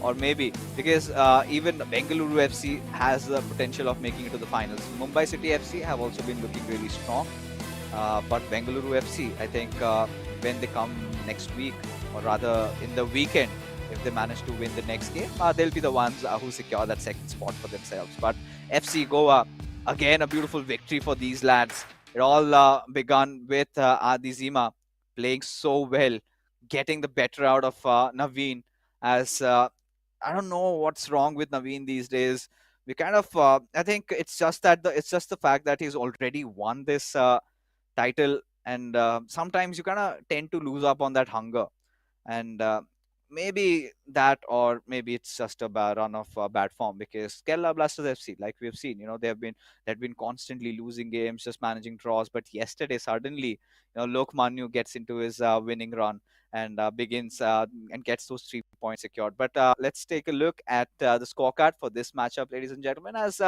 Or maybe because even Bengaluru FC has the potential of making it to the finals. Mumbai City FC have also been looking really strong. But Bengaluru FC, I think when they come next week, or rather in the weekend, if they manage to win the next game, they'll be the ones who secure that second spot for themselves. But FC Goa, again, a beautiful victory for these lads. It all begun with Adi Zima playing so well, getting the better out of Naveen. As I don't know what's wrong with Naveen these days. We kind of, I think it's just the fact that he's already won this title, and sometimes you kind of tend to lose up on that hunger, and maybe that, or maybe it's just a bad run of bad form because Kerala Blasters FC, like we've seen, they've been constantly losing games, just managing draws. But yesterday, suddenly, Lok Manu gets into his winning run and begins and gets those 3 points secured. But let's take a look at the scorecard for this matchup, ladies and gentlemen, as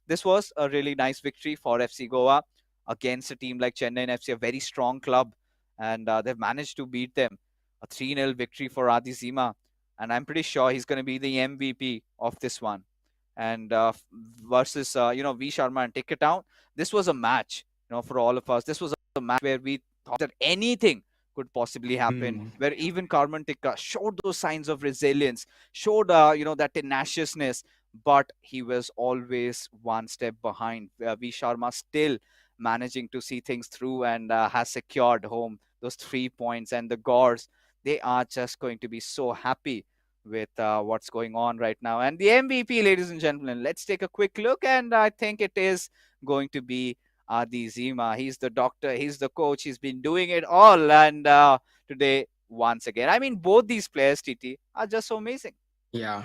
this was a really nice victory for FC Goa against a team like Chennai FC, a very strong club, and they've managed to beat them. A 3-0 victory for Adi Zima, and I'm pretty sure he's going to be the MVP of this one. And versus V Sharma and Take It Down, this was a match, for all of us. This was a match where we thought that anything could possibly happen. Where even Karman Tikka showed those signs of resilience, showed that tenaciousness, but he was always one step behind. V Sharma still managing to see things through and has secured home those 3 points. And the Gores, they are just going to be so happy with what's going on right now. And the MVP, ladies and gentlemen, let's take a quick look. And I think it is going to be Adi Zima. He's the doctor, he's the coach, he's been doing it all. And today, once again, I mean, both these players, TT, are just so amazing. या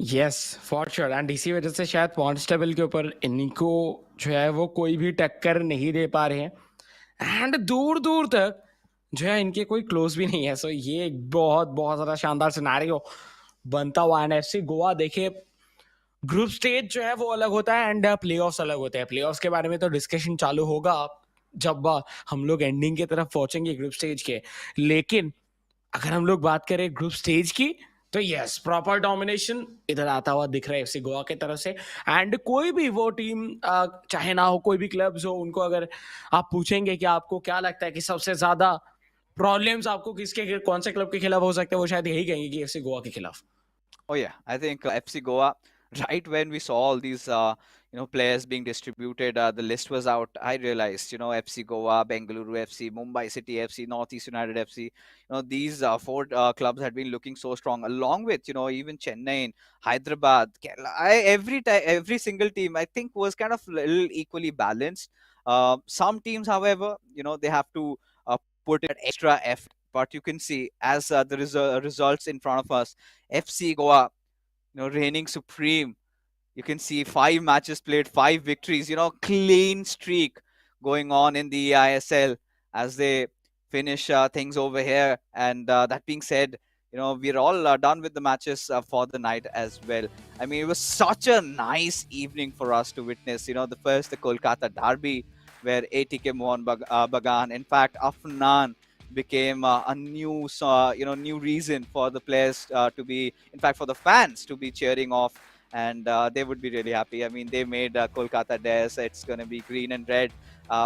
yes for sure and इसी वजह से शायद points table के ऊपर इनको जो है वो कोई भी टक्कर नहीं दे पा रहे हैं एंड दूर दूर तक जो है इनके कोई क्लोज भी नहीं है सो ये एक बहुत बहुत ज़्यादा शानदार सिनारियो बनता हुआ एनएफसी गोवा देखिए ग्रुप स्टेज जो है वो अलग होता है एंड प्लेऑफ्स अलग होते हैं प्लेऑफ्स के बारे में तो डिस्कशन चालू होगा जब हम लोग एंडिंग की तरफ पहुंचेंगे ग्रुप स्टेज के लेकिन अगर हम लोग बात करें ग्रुप स्टेज की तो यस प्रॉपर डोमिनेशन इधर आता हुआ दिख रहा है एफसी गोवा की तरफ से एंड कोई भी वो टीम चाहे ना हो कोई भी क्लब्स हो उनको अगर आप पूछेंगे कि आपको क्या लगता है कि सबसे ज्यादा प्रॉब्लम्स आपको किसके कौन से क्लब के खिलाफ हो सकते हैं वो शायद यही कहेंगे कि एफसी गोवा के खिलाफ Oh yeah, I think FC Goa. Right when we saw all these, players being distributed, the list was out. I realized, FC Goa, Bengaluru FC, Mumbai City FC, Northeast United FC. These four clubs had been looking so strong, along with, even Chennaiyin, Hyderabad, Kerala. Every time, every single team, I think, was kind of little equally balanced. Some teams, however, they have to put in extra effort. But you can see as the results in front of us, FC Goa, reigning supreme. You can see 5 matches played, 5 victories, clean streak going on in the eISL as they finish things over here. And that being said, we're all done with the matches for the night as well. I mean, it was such a nice evening for us to witness. The Kolkata derby where ATK Mohan Bagan, in fact, Afnan became a new reason for the players to be, in fact, for the fans to be cheering off, and they would be really happy. I mean, they made Kolkata theirs. It's going to be green and red,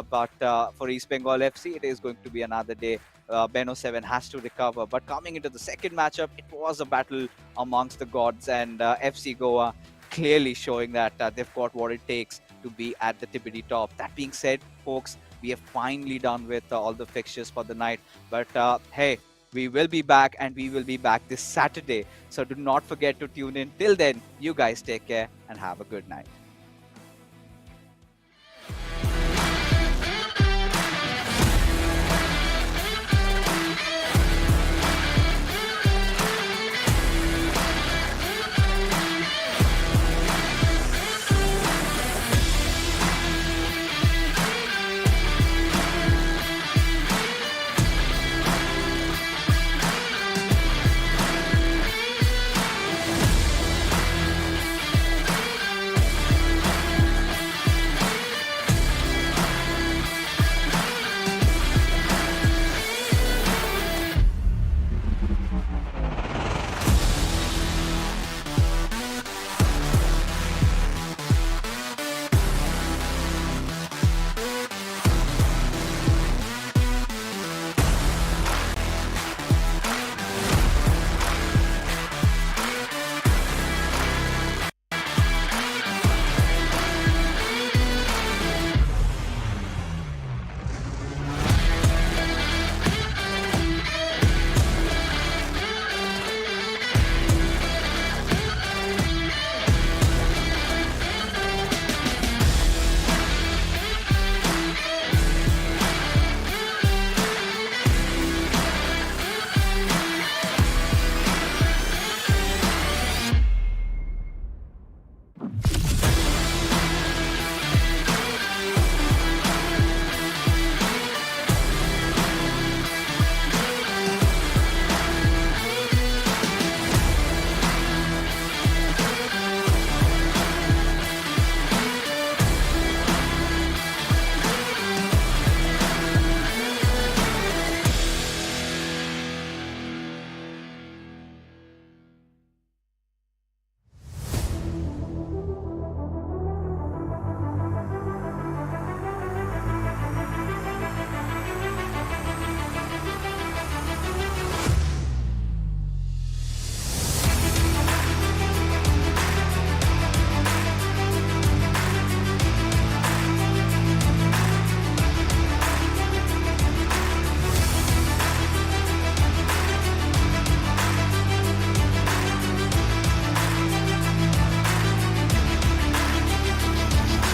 but for East Bengal FC, it is going to be another day. Beno 7 has to recover. But coming into the second matchup, it was a battle amongst the gods, and FC Goa clearly showing that they've got what it takes to be at the tippity top. That being said, folks, we are finally done with all the fixtures for the night. But hey, we will be back, and we will be back this Saturday. So do not forget to tune in. Till then, you guys take care and have a good night.